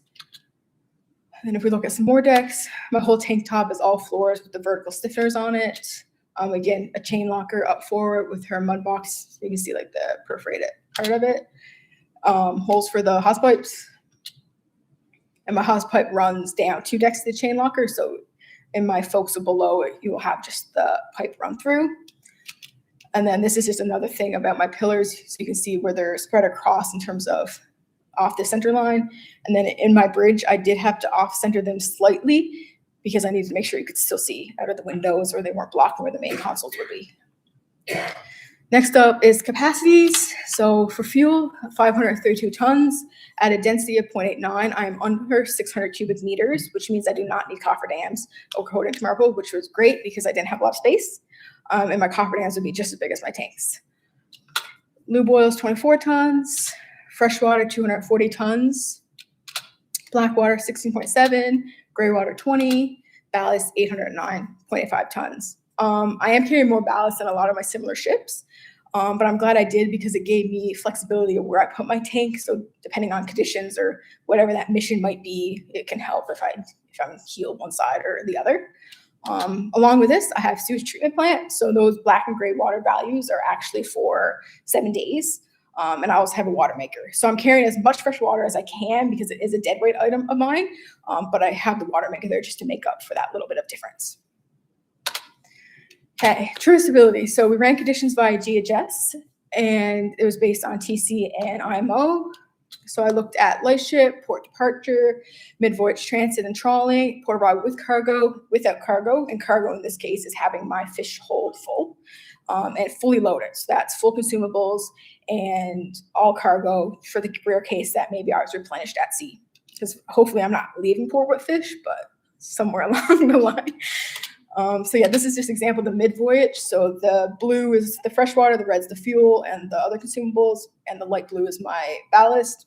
And then if we look at some more decks, my whole tank top is all floors with the vertical stiffeners on it. Again, a chain locker up forward with her mud box. You can see like the perforated part of it. Holes for the hose pipes. And my hose pipe runs down 2 decks to the chain locker. So in my forecastle below it, you will have just the pipe run through. And then this is just another thing about my pillars. So you can see where they're spread across in terms of off the center line. And then in my bridge, I did have to off center them slightly because I needed to make sure you could still see out of the windows or they weren't blocking where the main consoles would be. Next up is capacities. So for fuel, 532 tons at a density of 0.89, I am under 600 cubic meters, which means I do not need cofferdams or coated marble, which was great because I didn't have a lot of space. And my cofferdams would be just as big as my tanks. Lube oil is 24 tons, freshwater 240 tons, black water 16.7, gray water 20, ballast 809.85 tons. I am carrying more ballast than a lot of my similar ships, but I'm glad I did because it gave me flexibility of where I put my tank. So depending on conditions or whatever that mission might be, it can help if I'm healed one side or the other. Along with this, I have sewage treatment plant. So those black and gray water values are actually for 7 days. And I also have a water maker. So I'm carrying as much fresh water as I can because it is a dead weight item of mine. But I have the water maker there just to make up for that little bit of difference. Okay, true stability. So we ran conditions via GHS and it was based on TC and IMO. So I looked at light ship, port departure, mid-voyage transit and trawling, port arrival with cargo, without cargo, and cargo in this case is having my fish hold full and fully loaded. So that's full consumables and all cargo for the rare case that maybe I was replenished at sea. Because hopefully I'm not leaving port with fish, but somewhere along the line. So yeah, this is just an example of the mid-voyage. So the blue is the freshwater, the red's the fuel and the other consumables, and the light blue is my ballast.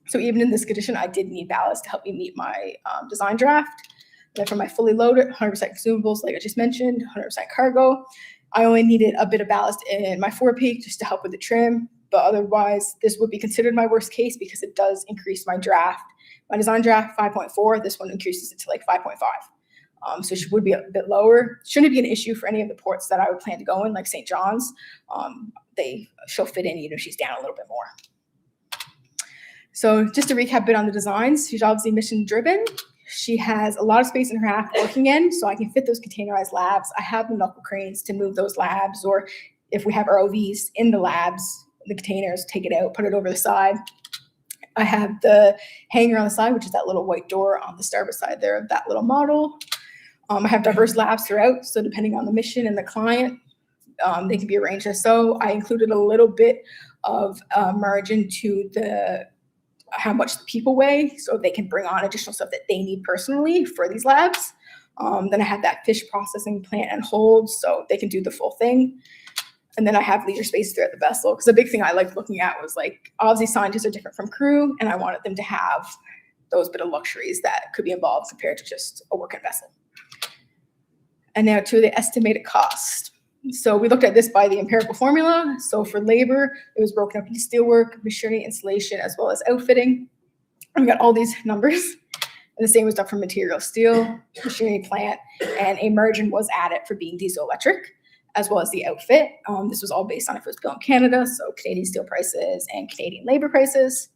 So even in this condition, I did need ballast to help me meet my design draft. And then for my fully loaded, 100% consumables, like I just mentioned, 100% cargo. I only needed a bit of ballast in my 4-peak just to help with the trim, but otherwise this would be considered my worst case because it does increase my draft. My design draft, 5.4, this one increases it to like 5.5. So it would be a bit lower. Shouldn't be an issue for any of the ports that I would plan to go in, like St. John's. She'll fit in even if she's down a little bit more. So just to recap a bit on the designs, she's obviously mission driven. She has a lot of space in her aft working in, so I can fit those containerized labs. I have the knuckle cranes to move those labs, or if we have ROVs in the labs, the containers, take it out, put it over the side. I have the hanger on the side, which is that little white door on the starboard side there of that little model. I have diverse labs throughout, so depending on the mission and the client, they can be arranged as so. I included a little bit of margin to how much the people weigh, so they can bring on additional stuff that they need personally for these labs. Then I have that fish processing plant and hold, so they can do the full thing. And then I have leisure space throughout the vessel, because the big thing I liked looking at was like, obviously scientists are different from crew, and I wanted them to have those bit of luxuries that could be involved compared to just a working vessel. And now to the estimated cost. So we looked at this by the empirical formula. So for labor, it was broken up into steelwork, machinery, installation, as well as outfitting. And we got all these numbers. And the same was done for material, steel, machinery, plant, and a margin was added for being diesel electric, as well as the outfit. This was all based on if it was built in Canada, so Canadian steel prices and Canadian labor prices.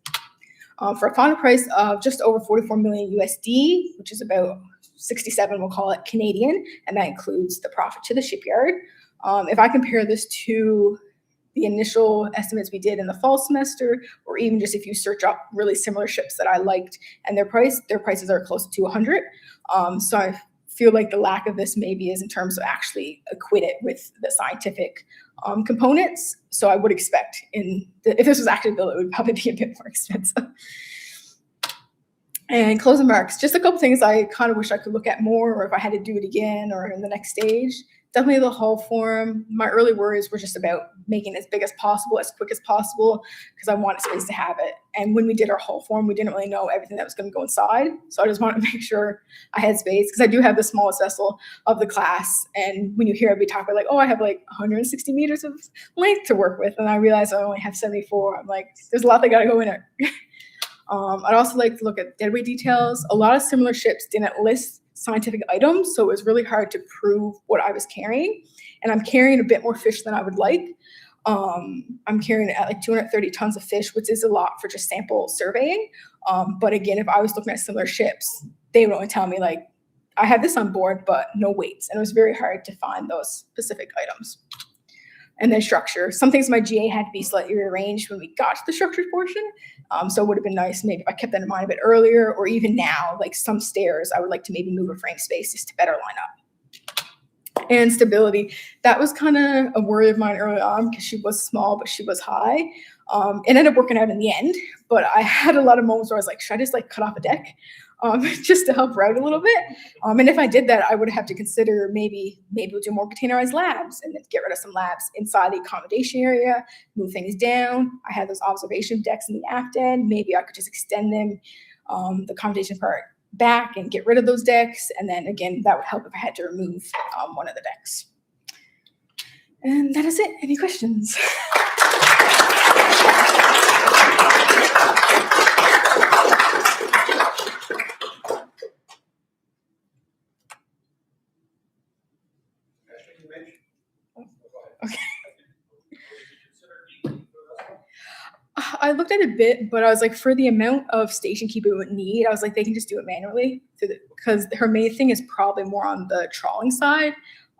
For a final price of just over 44 million USD, which is about 67, we'll call it Canadian, and that includes the profit to the shipyard. If I compare this to the initial estimates we did in the fall semester, or even just if you search up really similar ships that I liked and their prices are close to 100. So I feel like the lack of this maybe is in terms of actually equate it with the scientific components. So I would expect if this was actually built, it would probably be a bit more expensive. And closing remarks, just a couple things I kind of wish I could look at more, or if I had to do it again or in the next stage. definitely the hull form. My early worries were just about making it as big as possible, as quick as possible, because I wanted space to have it. And when we did our hull form, we didn't really know everything that was going to go inside. So I just wanted to make sure I had space, because I do have the smallest vessel of the class. And when you hear everybody talk about like, oh, I have like 160 meters of length to work with, and I realize I only have 74. I'm like, there's a lot that got to go in it. I'd also like to look at deadweight details. A lot of similar ships didn't list scientific items, so it was really hard to prove what I was carrying. And I'm carrying a bit more fish than I would like. I'm carrying at like 230 tons of fish, which is a lot for just sample surveying. But again, if I was looking at similar ships, they would only tell me like, I have this on board, but no weights. And it was very hard to find those specific items. And then structure. Some things my GA had to be slightly rearranged when we got to the structured portion. So it would have been nice maybe if I kept that in mind a bit earlier, or even now, like some stairs, I would like to maybe move a frame space just to better line up. And stability. That was kind of a worry of mine early on, because she was small, but she was high. It ended up working out in the end, but I had a lot of moments where I was like, should I just like cut off a deck? Just to help her out a little bit. And if I did that, I would have to consider maybe we'll do more containerized labs and then get rid of some labs inside the accommodation area, move things down. I had those observation decks in the aft end. Maybe I could just extend them, the accommodation part back, and get rid of those decks. And then again, that would help if I had to remove one of the decks. And that is it. Any questions? I looked at it a bit, but I was like, for the amount of station keeper we would need, I was like, they can just do it manually, because her main thing is probably more on the trawling side.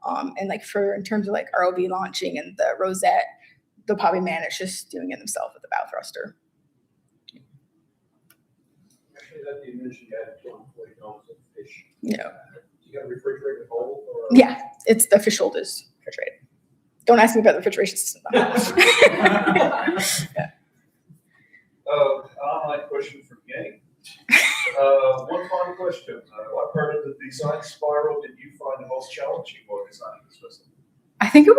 And like in terms of like ROV launching and the rosette, they'll probably manage just doing it themselves with the bow thruster. Actually, that you mentioned you had 240 pounds of fish. Yeah. You got a refrigerated bowl? Or? Yeah, it's the fish shoulders refrigerated. Don't ask me about the refrigeration system. Yeah. Online question from Yang. One final question. What part of the design spiral did you find the most challenging while designing this vessel? I think it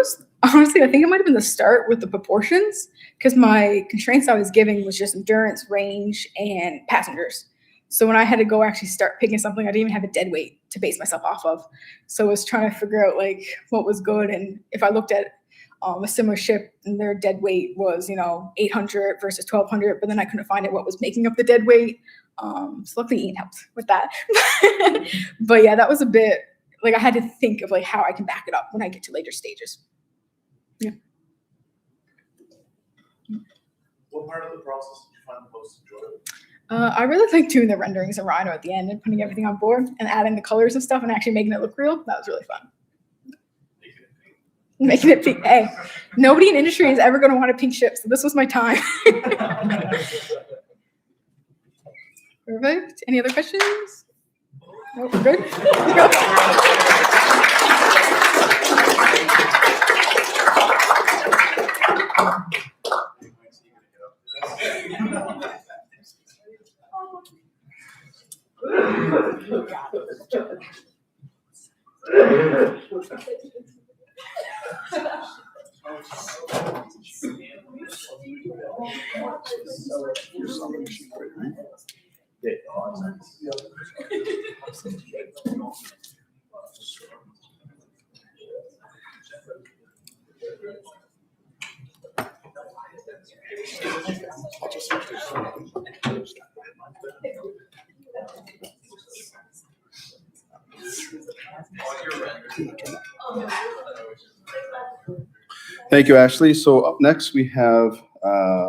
might have been the start with the proportions, because my constraints I was giving was just endurance, range, and passengers. So when I had to go actually start picking something, I didn't even have a dead weight to base myself off of. So I was trying to figure out like what was good. And if I looked at a similar ship and their dead weight was, 800 versus 1200, but then I couldn't find what was making up the dead weight. So luckily Ian helped with that. But yeah, that was a bit, like I had to think of like how I can back it up when I get to later stages. Yeah. What part of the process did you find the most enjoyable? I really like doing the renderings of Rhino at the end and putting everything on board and adding the colors and stuff and actually making it look real. That was really fun. Making it pink. Hey, nobody in industry is ever going to want a pink ship, so this was my time. Perfect. Any other questions? Nope, we're good. Thank you, Ashley. So up next, we have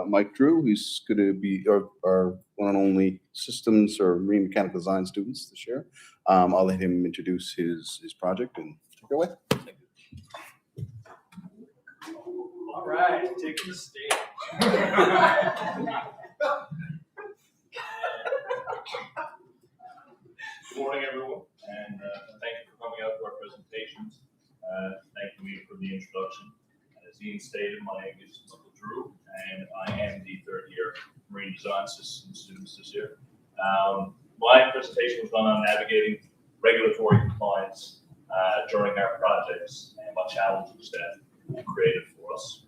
Mike Drew, who's going to be our one and only systems or marine mechanical design students this year. I'll let him introduce his project and take it away. All right, take the stage. Good morning, everyone, and thank you for coming out to our presentations. Thank you for the introduction. As Ian stated, my name is Michael Drew, and I am the third-year Marine Design System students this year. My presentation was done on navigating regulatory compliance during our projects and what challenges that created for us.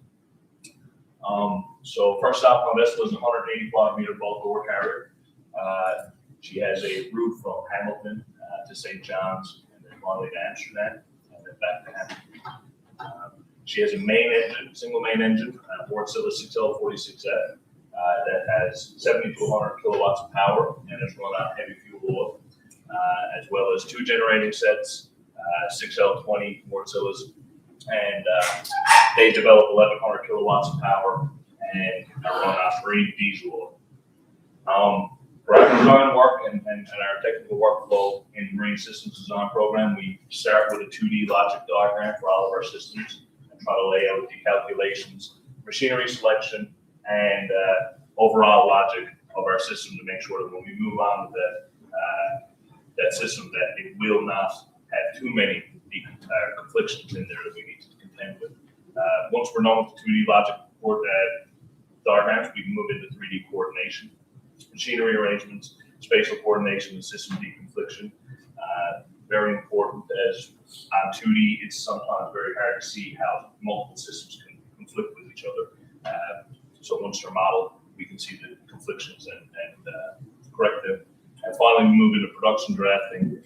So first off, my vessel is a 185 meter bulk ore carrier. She has a route from Hamilton to St. John's, and then finally to Amsterdam, and then back to Hamilton. She has a main engine, single main engine, Wärtsilä 6L46F, that has 70 to 100 kilowatts of power and is run on heavy fuel oil, as well as two generating sets, 6L20 Wärtsiläs, and they develop 1100 kilowatts of power and are run on marine diesel oil. For our design work and our technical workflow in the marine systems design program, we start with a 2D logic diagram for all of our systems and try to lay out the calculations, machinery selection, and overall logic of our system to make sure that when we move on with that system, that it will not have too many conflictions in there that we need to contend with. Once we're done with the 2D logic diagrams, we can move into 3D coordination, machinery arrangements, spatial coordination, and system deconfliction. Very important, as on 2D, it's sometimes very hard to see how multiple systems can conflict with each other. So once they're modeled, we can see the conflictions and correct them. And finally, we move into production drafting,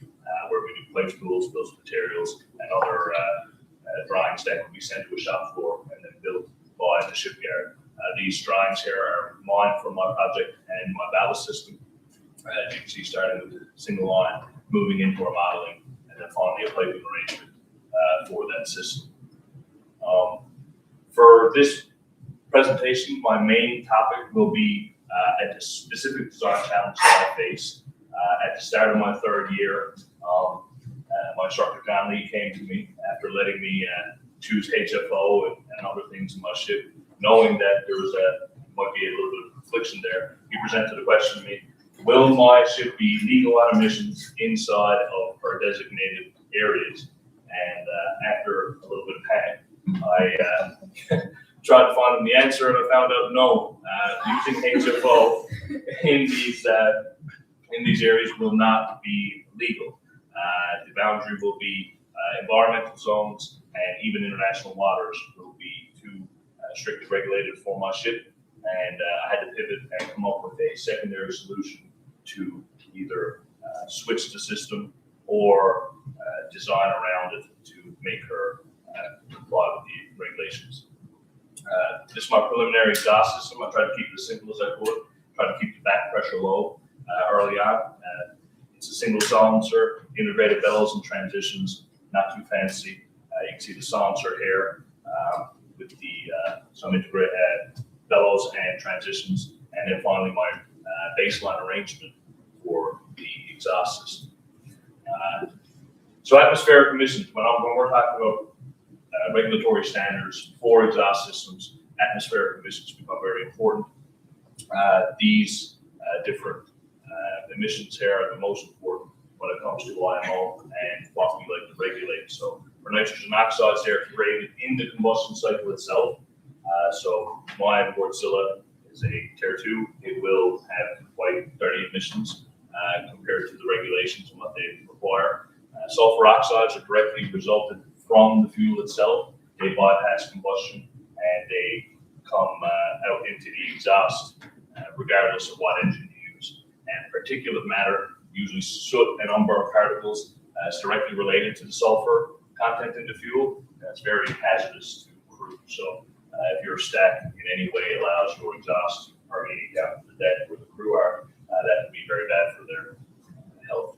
where we do place tools, bills of materials, and other drawings that can be sent to a shop floor and then built by the shipyard. These drawings here are mine from my project and my ballast system. As you can see, starting with the single line, moving into our modeling, and then finally a piping arrangement for that system. For this presentation, my main topic will be at the specific design challenge that I face. At the start of my third year, my instructor John Lee came to me after letting me choose HFO and other things in my ship, knowing that there was might be a little bit of confliction there. He presented a question to me: will my ship be legal on emissions inside of our designated areas? And after a little bit of panic, I tried to find him the answer, and I found out no. Using HFO in these areas will not be legal. The boundary will be environmental zones, and even international waters will be too strictly regulated for my ship. And I had to pivot and come up with a secondary solution to either switch the system or design around it to make her comply with the regulations. This is my preliminary exhaust system. I tried to keep it as simple as I could, try to keep the back pressure low early on. It's a single silencer, integrated bellows and transitions, not too fancy. You can see the silencer here with some integrated bellows and transitions, and then finally my baseline arrangement for the exhaust system. So atmospheric emissions, when we're talking about regulatory standards for exhaust systems, atmospheric emissions become very important. These different emissions here are the most important when it comes to IMO and what we like to regulate. So for nitrogen oxides, they're created in the combustion cycle itself. So my Wärtsilä is a Tier 2. It will have quite dirty emissions compared to the regulations and what they require. Sulfur oxides are directly resulted from the fuel itself. They bypass combustion and they come out into the exhaust regardless of what engine you use. And particulate matter, usually soot and unburned particles, is directly related to the sulfur content in the fuel. That's very hazardous to crew. So if your stack in any way allows your exhaust permeating down to the deck where the crew are, that can be very bad for their health.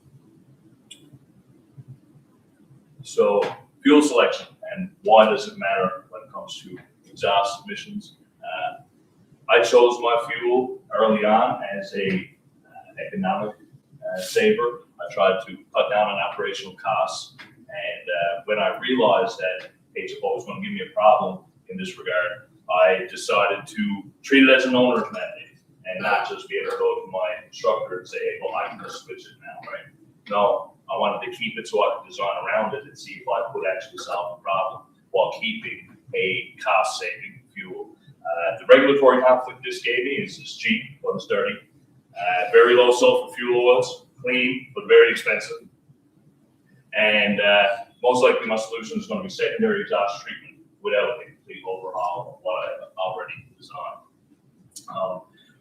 So fuel selection, and why does it matter when it comes to exhaust emissions? I chose my fuel early on as a economic saver. I tried to cut down on operational costs, and when I realized that HFO was going to give me a problem in this regard, I decided to treat it as an owner's mandate and not just be able to go to my instructor and say, hey, well, I can just switch it now, right? No, I wanted to keep it so I could design around it and see if I could actually solve the problem while keeping a cost-saving fuel. The regulatory conflict this gave me is it's cheap, but it's dirty. Very low sulfur fuel oils, clean, but very expensive. And most likely my solution is going to be secondary exhaust treatment without a complete overhaul of what I've already designed.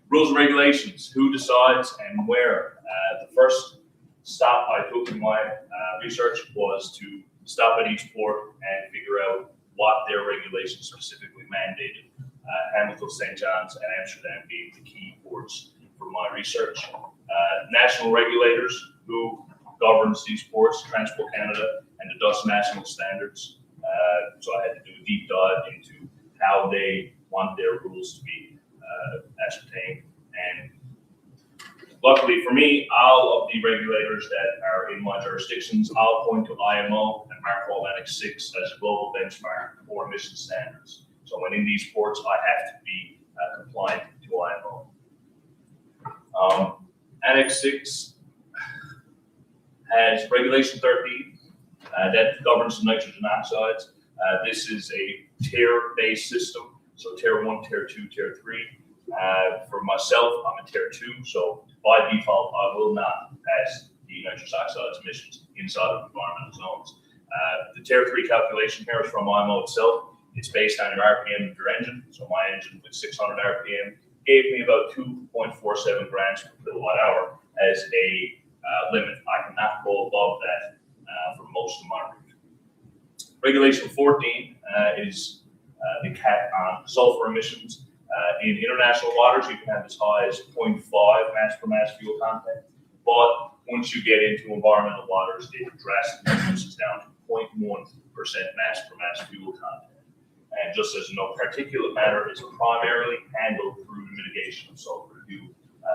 Rules and regulations, who decides and where. The first stop I took in my research was to stop at each port and figure out what their regulations specifically mandated. Hamilton, St. John's, and Amsterdam being the key ports for my research. National regulators, who governs these ports, Transport Canada and the Dutch national standards. So I had to do a deep dive into how they want their rules to be ascertained. And luckily for me, all of the regulators that are in my jurisdictions, I'll point to IMO and MARPOL Annex 6 as a global benchmark for emission standards. So when in these ports, I have to be compliant to IMO. Annex 6 has Regulation 13 that governs the nitrogen oxides. This is a tier-based system, so tier 1, tier 2, tier 3. For myself, I'm a tier 2, so by default, I will not pass the nitrous oxides emissions inside of environmental zones. The tier 3 calculation here is from IMO itself. It's based on your RPM of your engine. So my engine with 600 RPM gave me about 2.47 grams per kilowatt hour as a limit. I cannot go above that for most of my route. Regulation 14 is the cap on sulfur emissions. In international waters, you can have as high as 0.5 mass per mass fuel content. But once you get into environmental waters, it drastically reduces down to 0.1% mass per mass fuel content. And just as you know, particulate matter is primarily handled through mitigation of sulfur. If you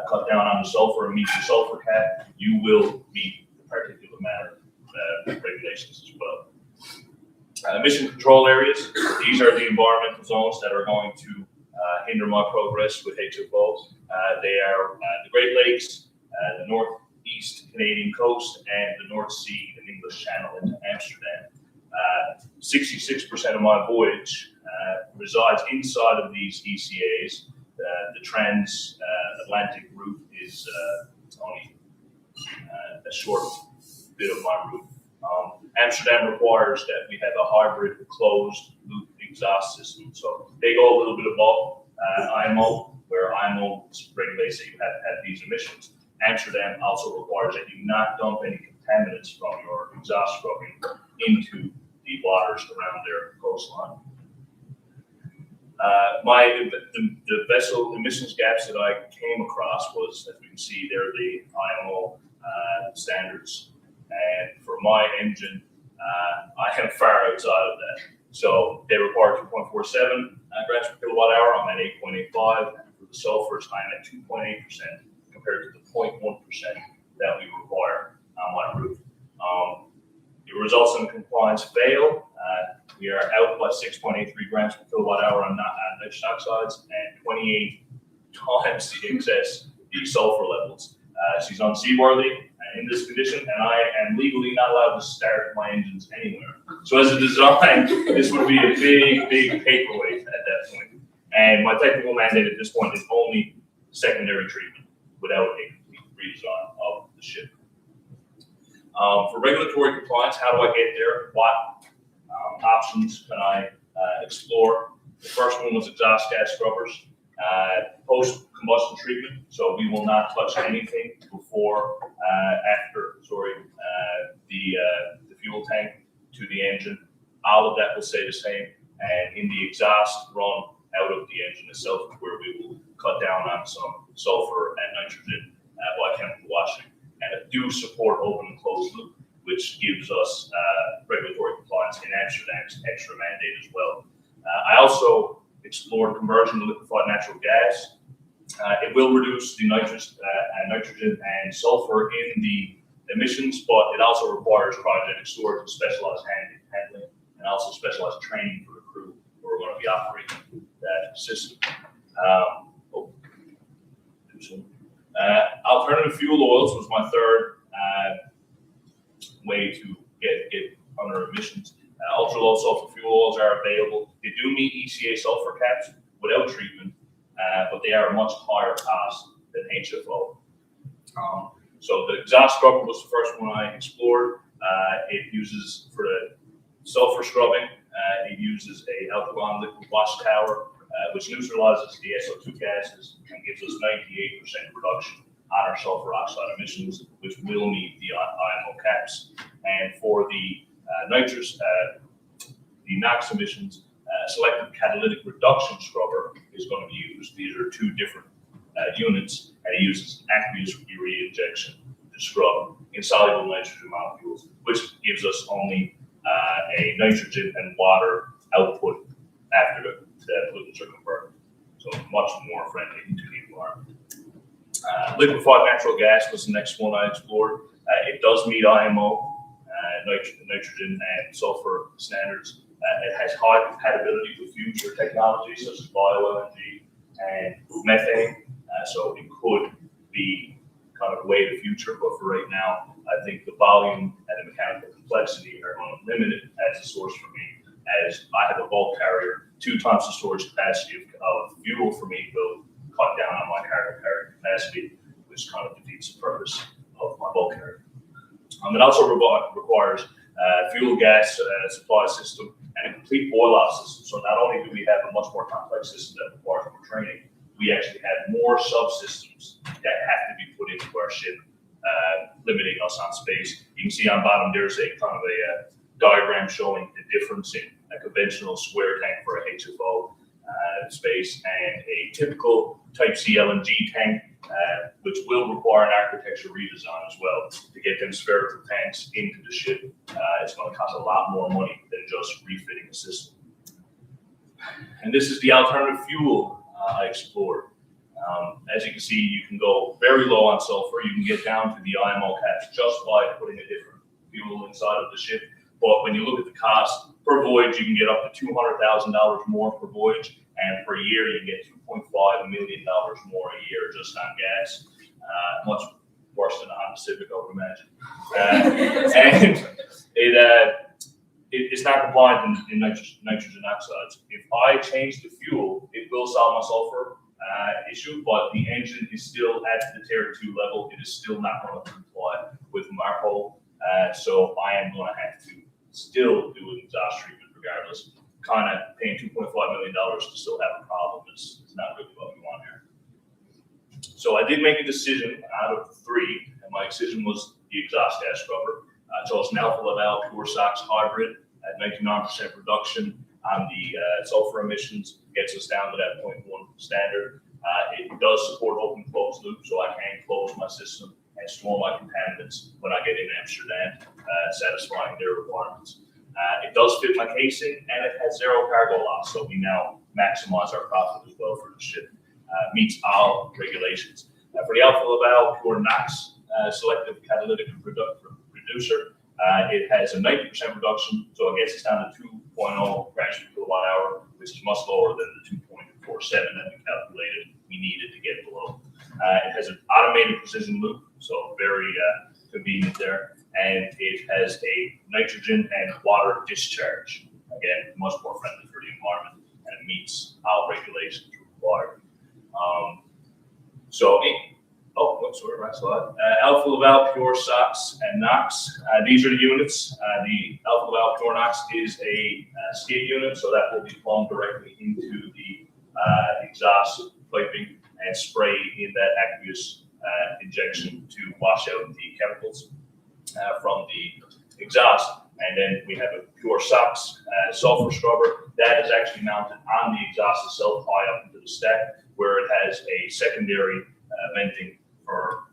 cut down on the sulfur and meet the sulfur cap, you will meet the particulate matter regulations as well. Emission control areas, these are the environmental zones that are going to hinder my progress with HFOs. They are the Great Lakes, the northeast Canadian coast, and the North Sea and English Channel into Amsterdam. 66% of my voyage resides inside of these ECAs. The trans-Atlantic route is only a short bit of my route. Amsterdam requires that we have a hybrid closed loop exhaust system. So they go a little bit above IMO, where IMO regulates that you have to have these emissions. Amsterdam also requires that you not dump any contaminants from your exhaust scrubbing into the waters around their coastline. The vessel emissions gaps that I came across was, as we can see, they're the IMO standards. And for my engine, I am far outside of that. So they require 2.47 grams per kilowatt hour. I'm at 8.85. And for the sulfurs, I'm at 2.8% compared to the 0.1% that we require on my roof. The results in compliance fail. We are out by 6.83 grams per kilowatt hour on nitrous oxides and 28 times the excess the sulfur levels. She's unseaworthy in this condition, and I am legally not allowed to start my engines anywhere. So as a design, this would be a big paperweight at that point. And my technical mandate at this point is only secondary treatment without a complete redesign of the ship. For regulatory compliance, how do I get there? What options can I explore? The first one was exhaust gas scrubbers. Post-combustion treatment, so we will not touch anything before, after the fuel tank to the engine. All of that will stay the same, and in the exhaust run out of the engine itself is where we will cut down on some sulfur and nitrogen by chemical washing. And I do support open and closed loop, which gives us regulatory compliance in Amsterdam's extra mandate as well. I also explored conversion to liquefied natural gas. It will reduce the nitrogen and sulfur in the emissions, but it also requires cryogenic storage and specialized handling, and also specialized training for the crew who are going to be operating that system. Alternative fuel oils was my third way to get under emissions. Ultra low sulfur fuel oils are available. They do meet ECA sulfur caps without treatment, but they are a much higher cost than HFO. So the exhaust scrubber was the first one I explored. It uses for the sulfur scrubbing. It uses a alkaline liquid wash tower, which neutralizes the SO2 gases and gives us 98% reduction on our sulfur oxide emissions, which will meet the IMO caps. And for the the NOx emissions, selective catalytic reduction scrubber is going to be used. These are two different units, and it uses aqueous urea injection to scrub insoluble nitrogen molecules, which gives us only a nitrogen and water output after the pollutants are converted. So much more friendly to the environment. Liquefied natural gas was the next one I explored. It does meet IMO nitrogen and sulfur standards. It has high compatibility with future technologies such as bio-LNG and methane. So it could be kind of the way of the future, but for right now, I think the volume and the mechanical complexity are going to limit it as a source for me, as I have a bulk carrier. 2 times the storage capacity of fuel for me will cut down on my cargo carrier capacity, which kind of defeats the purpose of my bulk carrier. It also requires fuel gas supply system and a complete boil off system. So not only do we have a much more complex system that requires more training, we actually have more subsystems that have to be put into our ship, limiting us on space. You can see on bottom there's a kind of a diagram showing the difference in a conventional square tank for a HFO space and a typical Type C LNG tank, which will require an architecture redesign as well to get them spherical tanks into the ship. It's going to cost a lot more money than just refitting the system. And this is the alternative fuel I explored. As you can see, you can go very low on sulfur. You can get down to the IMO caps just by putting a different fuel inside of the ship. But when you look at the cost per voyage, you can get up to $200,000 more per voyage. And per year, you get $2.5 million more a year just on gas. Much worse than a Honda Civic, I would imagine. And it's not compliant in nitrogen oxides. If I change the fuel, it will solve my sulfur issue, but the engine is still at the Tier 2 level. It is still not going to comply with MARPOL. So I am going to have to still do an exhaust treatment regardless. Kind of paying $2.5 million to still have a problem is not really what we want here. So I did make a decision out of 3, and my decision was the exhaust gas scrubber. I chose an Alpha Laval Pure SOx hybrid at 99% reduction on the sulfur emissions, gets us down to that 0.1 standard. It does support open closed loop, so I can close my system and store my contaminants when I get in Amsterdam, satisfying their requirements. It does fit my casing, and it has 0 cargo loss, so we now maximize our profit as well for the ship. Meets all regulations. For the Alpha Laval Pure NOx selective catalytic reducer, it has a 90% reduction, so it gets us down to 2.0 grams per kilowatt hour, which is much lower than the 2.47 that we calculated we needed to get below. It has an automated precision loop, so very convenient there. And it has a nitrogen and water discharge. Again, much more friendly for the environment, and it meets all regulations required. Right slide. Alpha Laval Pure SOx and NOx. These are the units. The Alpha Laval Pure NOx is a skid unit, so that will be plumbed directly into the exhaust piping and spray in that aqueous injection to wash out the chemicals from the exhaust. And then we have a Pure SOx sulfur scrubber that is actually mounted on the exhaust itself, high up into the stack, where it has a secondary venting for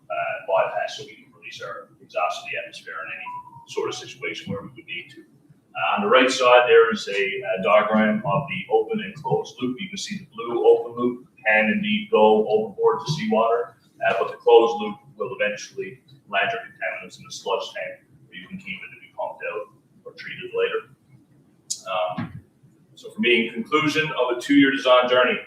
bypass, so we can release our exhaust to the atmosphere in any sort of situation where we would need to. On the right side, there is a diagram of the open and closed loop. You can see the blue open loop can indeed go overboard to seawater, but the closed loop will eventually land your contaminants in a sludge tank where you can keep it to be pumped out or treated later. So for me, in conclusion of a 2-year design journey,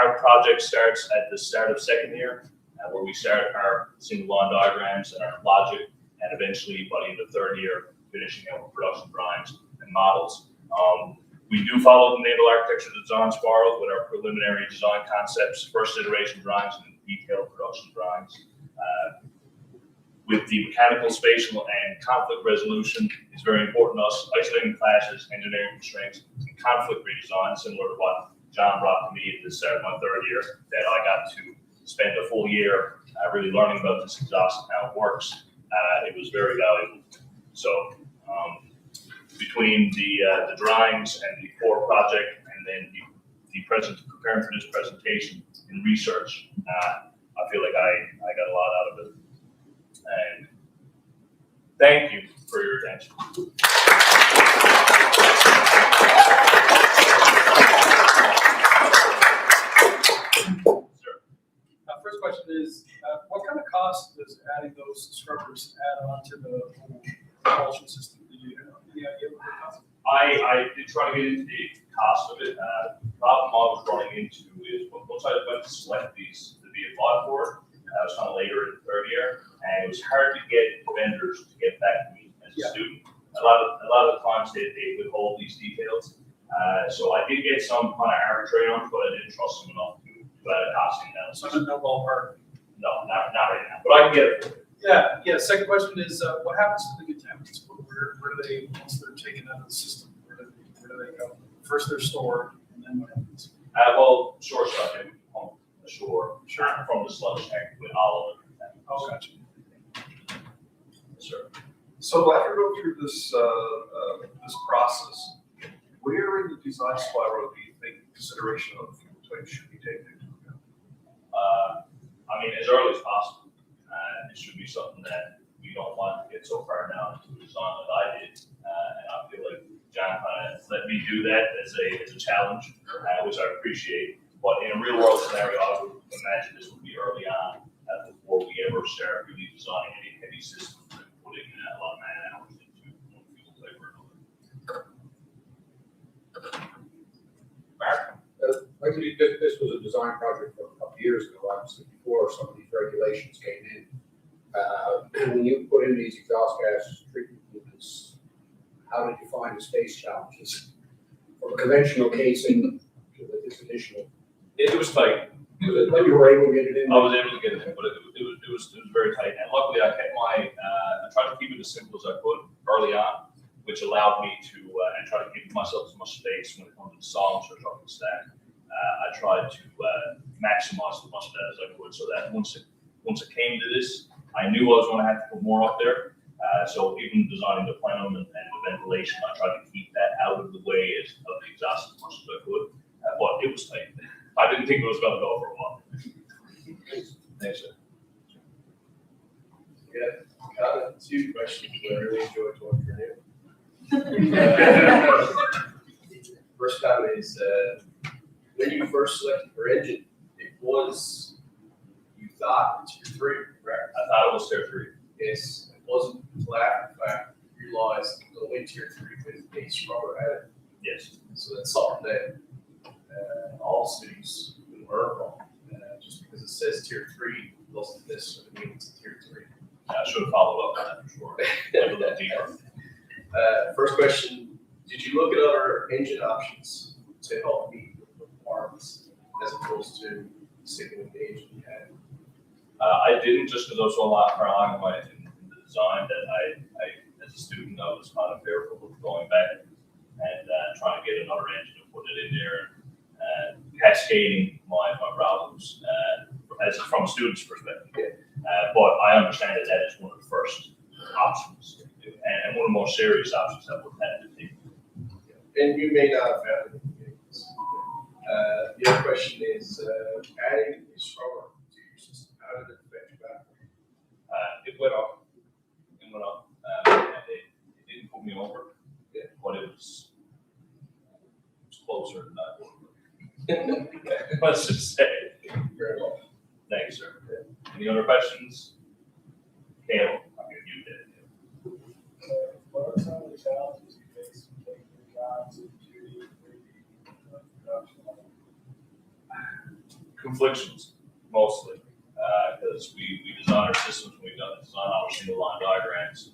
our project starts at the start of 2nd year, where we start our single line diagrams and our logic, and eventually by the end of 3rd year, finishing out with production drawings and models. We do follow the Naval Architecture Design Spiral with our preliminary design concepts, first iteration drawings, and detailed production drawings. with the mechanical, spatial, and conflict resolution is very important to us. Isolating classes, engineering constraints, and conflict redesign, similar to what John brought to me this my third year, that I got to spend a full year really learning about this exhaust and how it works. It was very valuable. So between the drawings and the core project, and then preparing for this presentation and research, I feel like I got a lot out of it. And thank you for your attention. First question is, what kind of cost does adding those scrubbers add on to the whole propulsion system? Do you have any idea what it costs? I did try to get into the cost of it. The problem I was running into is once I went to select these to be applied for, I was kind of later in the third year, and it was hard to get vendors to get back to me as a student. A lot of the times they withhold these details. So I did get some kind of arbitrary ones, but I didn't trust them enough to add a costing analysis. So no ballpark. No, not right now, but I can get it for you. Yeah. Second question is, what happens to the contaminants? Where do they, once they're taken out of the system, where do they go? First they're stored, and then what happens? Well, shore stuff, they would pump ashore from the sludge tank with all of it. Oh, gotcha. Sure. So after going through this, this process, where in the design spiral do you think consideration of fuel type should be taken into account? I mean, as early as possible. It should be something that we don't want to get so far down into the design that I did. And I feel like John kind of let me do that as a challenge, which I appreciate. But in a real world scenario, I would imagine this would be early on, before we ever start really designing any heavy systems and putting a lot of man hours into one fuel type or another. Mark? This was a design project a couple of years ago, obviously, before some of these regulations came in. When you put in these exhaust gas treatment units, how did you find the space challenges from a conventional casing to this additional? It was tight. But you were able to get it in? I was able to get it in, but it was very tight. And luckily, I kept I tried to keep it as simple as I could early on, which allowed me to and try to give myself as much space when it comes to the solid or truck stack. I tried to maximize as much of that as I could, so that once it came to this, I knew I was going to have to put more up there. So even designing the plenum and the ventilation, I tried to keep that out of the way of the exhaust as much as I could. But it was tight. I didn't think it was going to go for a while. Thanks, sir. Yeah, two questions that I really enjoyed talking to you. First comment is, when you first selected your engine, it was, you thought Tier 3, correct? I thought it was Tier 3. Yes, it wasn't until after the fact you realized the way Tier 3 with a scrubber added. Yes. So that's something that all cities will work on. Just because it says Tier 3 doesn't necessarily mean it's a Tier 3. I should have followed up on that for sure. A little deeper. First question, did you look at other engine options to help meet the requirements as opposed to sticking with the engine you had? I didn't, just because I was so far along in the design that I, as a student, I was kind of fearful of going back and trying to get another engine and put it in there and cascading my problems from a student's perspective. But I understand that is one of the first options and one of the most serious options that we're having to take. And you may not have found it. The other question is, adding a scrubber to your system, how did it affect your battery? It went up. It went up. It didn't put me over, but it was closer than I would. Let's just say. Very well. Thanks, sir. Any other questions? Caleb, I'll give you that. What are some of the challenges you face when taking your jobs into the production line? Conflictions, mostly, because we design our systems, we've done design our single line diagrams.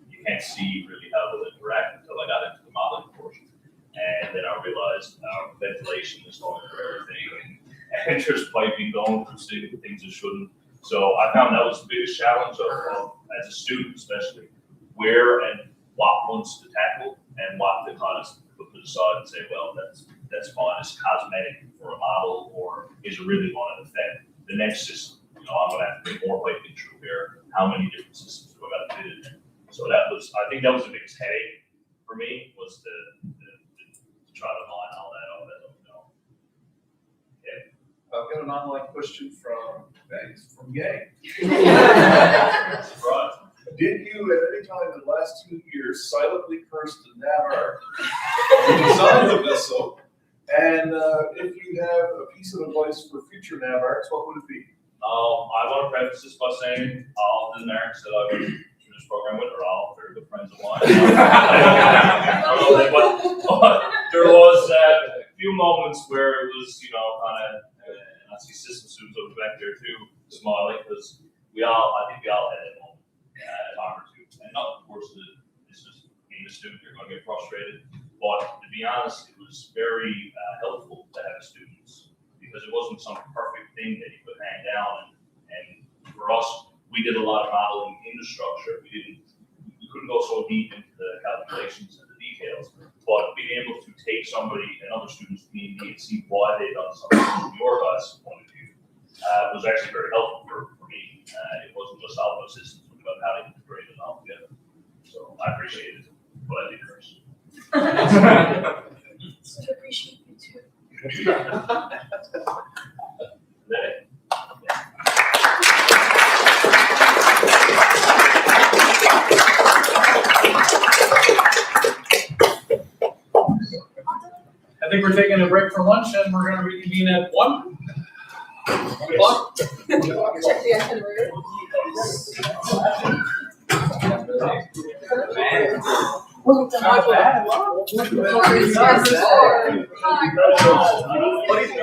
You can't see really how they'll interact until I got into the modeling portion. And then I realized ventilation is going through everything, and there's piping going through things that shouldn't. So I found that was the biggest challenge of as a student especially, where and what ones to tackle and what to kind of put to the side and say, well, that's fine, it's cosmetic for a model, or is it really going to affect the next system? You know, I'm going to have to be more piping through here. How many different systems do I got to fit in there? So I think that was the biggest headache for me, was to try to line all that up. I've got an online question from Yang. Surprise. Did you at any time in the last 2 years silently curse the Naval to design the vessel? And if you have a piece of advice for future Navars, what would it be? I want to preface this by saying all the narcs that I went through this program with are all very good friends of mine. But there was a few moments where it was, you know, kind of, and I see system students over back there too, smiling, because I think we all had that moment, a time or two. And not, of course, it's just being a student, you're going to get frustrated. But to be honest, it was very helpful to have students, because it wasn't some perfect thing that you could hang down. And for us, we did a lot of modeling in the structure. We couldn't go so deep into the calculations and the details, but being able to take somebody and other students' P&D and see why they've done something from your guys' point of view was actually very helpful for me. It wasn't just Alpha Systems, but about how to integrate it all together. So I appreciated it, but I did first. I appreciate you too. I think we're taking a break for lunch, and we're gonna reconvene at 1 o'clock. Check the itinerary. Not bad. Hi.